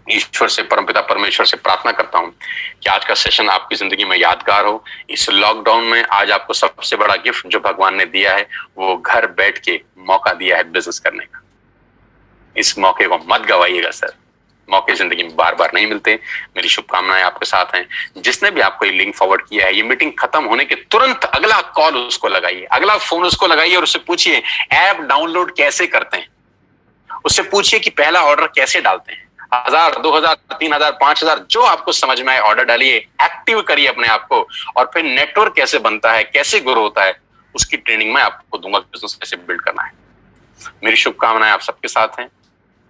Speaker 1: ईश्वर से, परमपिता परमेश्वर से प्रार्थना करता हूं कि आज का सेशन आपकी जिंदगी में यादगार हो। इस लॉकडाउन में आज आपको सबसे बड़ा गिफ्ट जो भगवान ने दिया है, वो घर बैठ के मौका दिया है बिजनेस करने का। इस मौके को मत गवाइएगा सर, मौके जिंदगी में बार बार नहीं मिलते। मेरी शुभकामनाएं आपके साथ हैं। जिसने भी आपको ये लिंक फॉरवर्ड किया है, ये मीटिंग खत्म होने के तुरंत अगला कॉल उसको लगाइए, अगला फोन उसको लगाइए और उससे पूछिए ऐप डाउनलोड कैसे करते हैं। उससे पूछिए कि पहला ऑर्डर कैसे डालते हैं। 1000, 2000, 3000, 5000 जो आपको समझ में आए ऑर्डर डालिए, एक्टिव करिए अपने आप को, और फिर नेटवर्क कैसे बनता है, कैसे ग्रो होता है, उसकी ट्रेनिंग मैं आपको दूंगा, बिजनेस कैसे बिल्ड करना है। मेरी शुभकामनाएं आप सबके साथ हैं।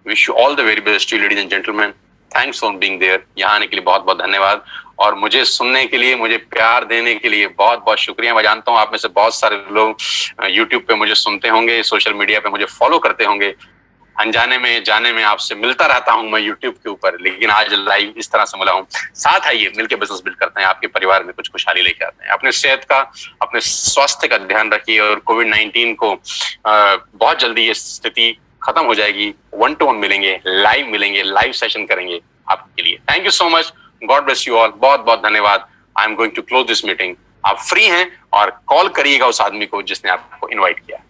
Speaker 1: Wish you all the very best ladies and gentleman. Thanks for being there. यहाँ आने के लिए बहुत बहुत धन्यवाद, और मुझे सुनने के लिए, मुझे प्यार देने के लिए बहुत बहुत शुक्रिया। मैं जानता हूँ आप में से बहुत सारे लोग यूट्यूब पे मुझे सुनते होंगे, सोशल मीडिया पे मुझे फॉलो करते होंगे। अनजाने में जाने में आपसे मिलता रहता हूं मैं यूट्यूब के ऊपर, लेकिन आज लाइव इस तरह से मिला हूं। साथ आइए, मिलकर बिजनेस बिल्ड करते हैं, आपके परिवार में कुछ खुशहाली लेके आते हैं। अपने सेहत का, अपने स्वास्थ्य का ध्यान रखिए, और कोविड-19 को बहुत जल्दी ये स्थिति खत्म हो जाएगी। 1-to-1 मिलेंगे, लाइव सेशन करेंगे आपके लिए। Thank you so much, God bless you all. बहुत बहुत धन्यवाद। I am going to close this meeting. आप फ्री हैं और कॉल करिएगा उस आदमी को जिसने आपको इन्वाइट किया।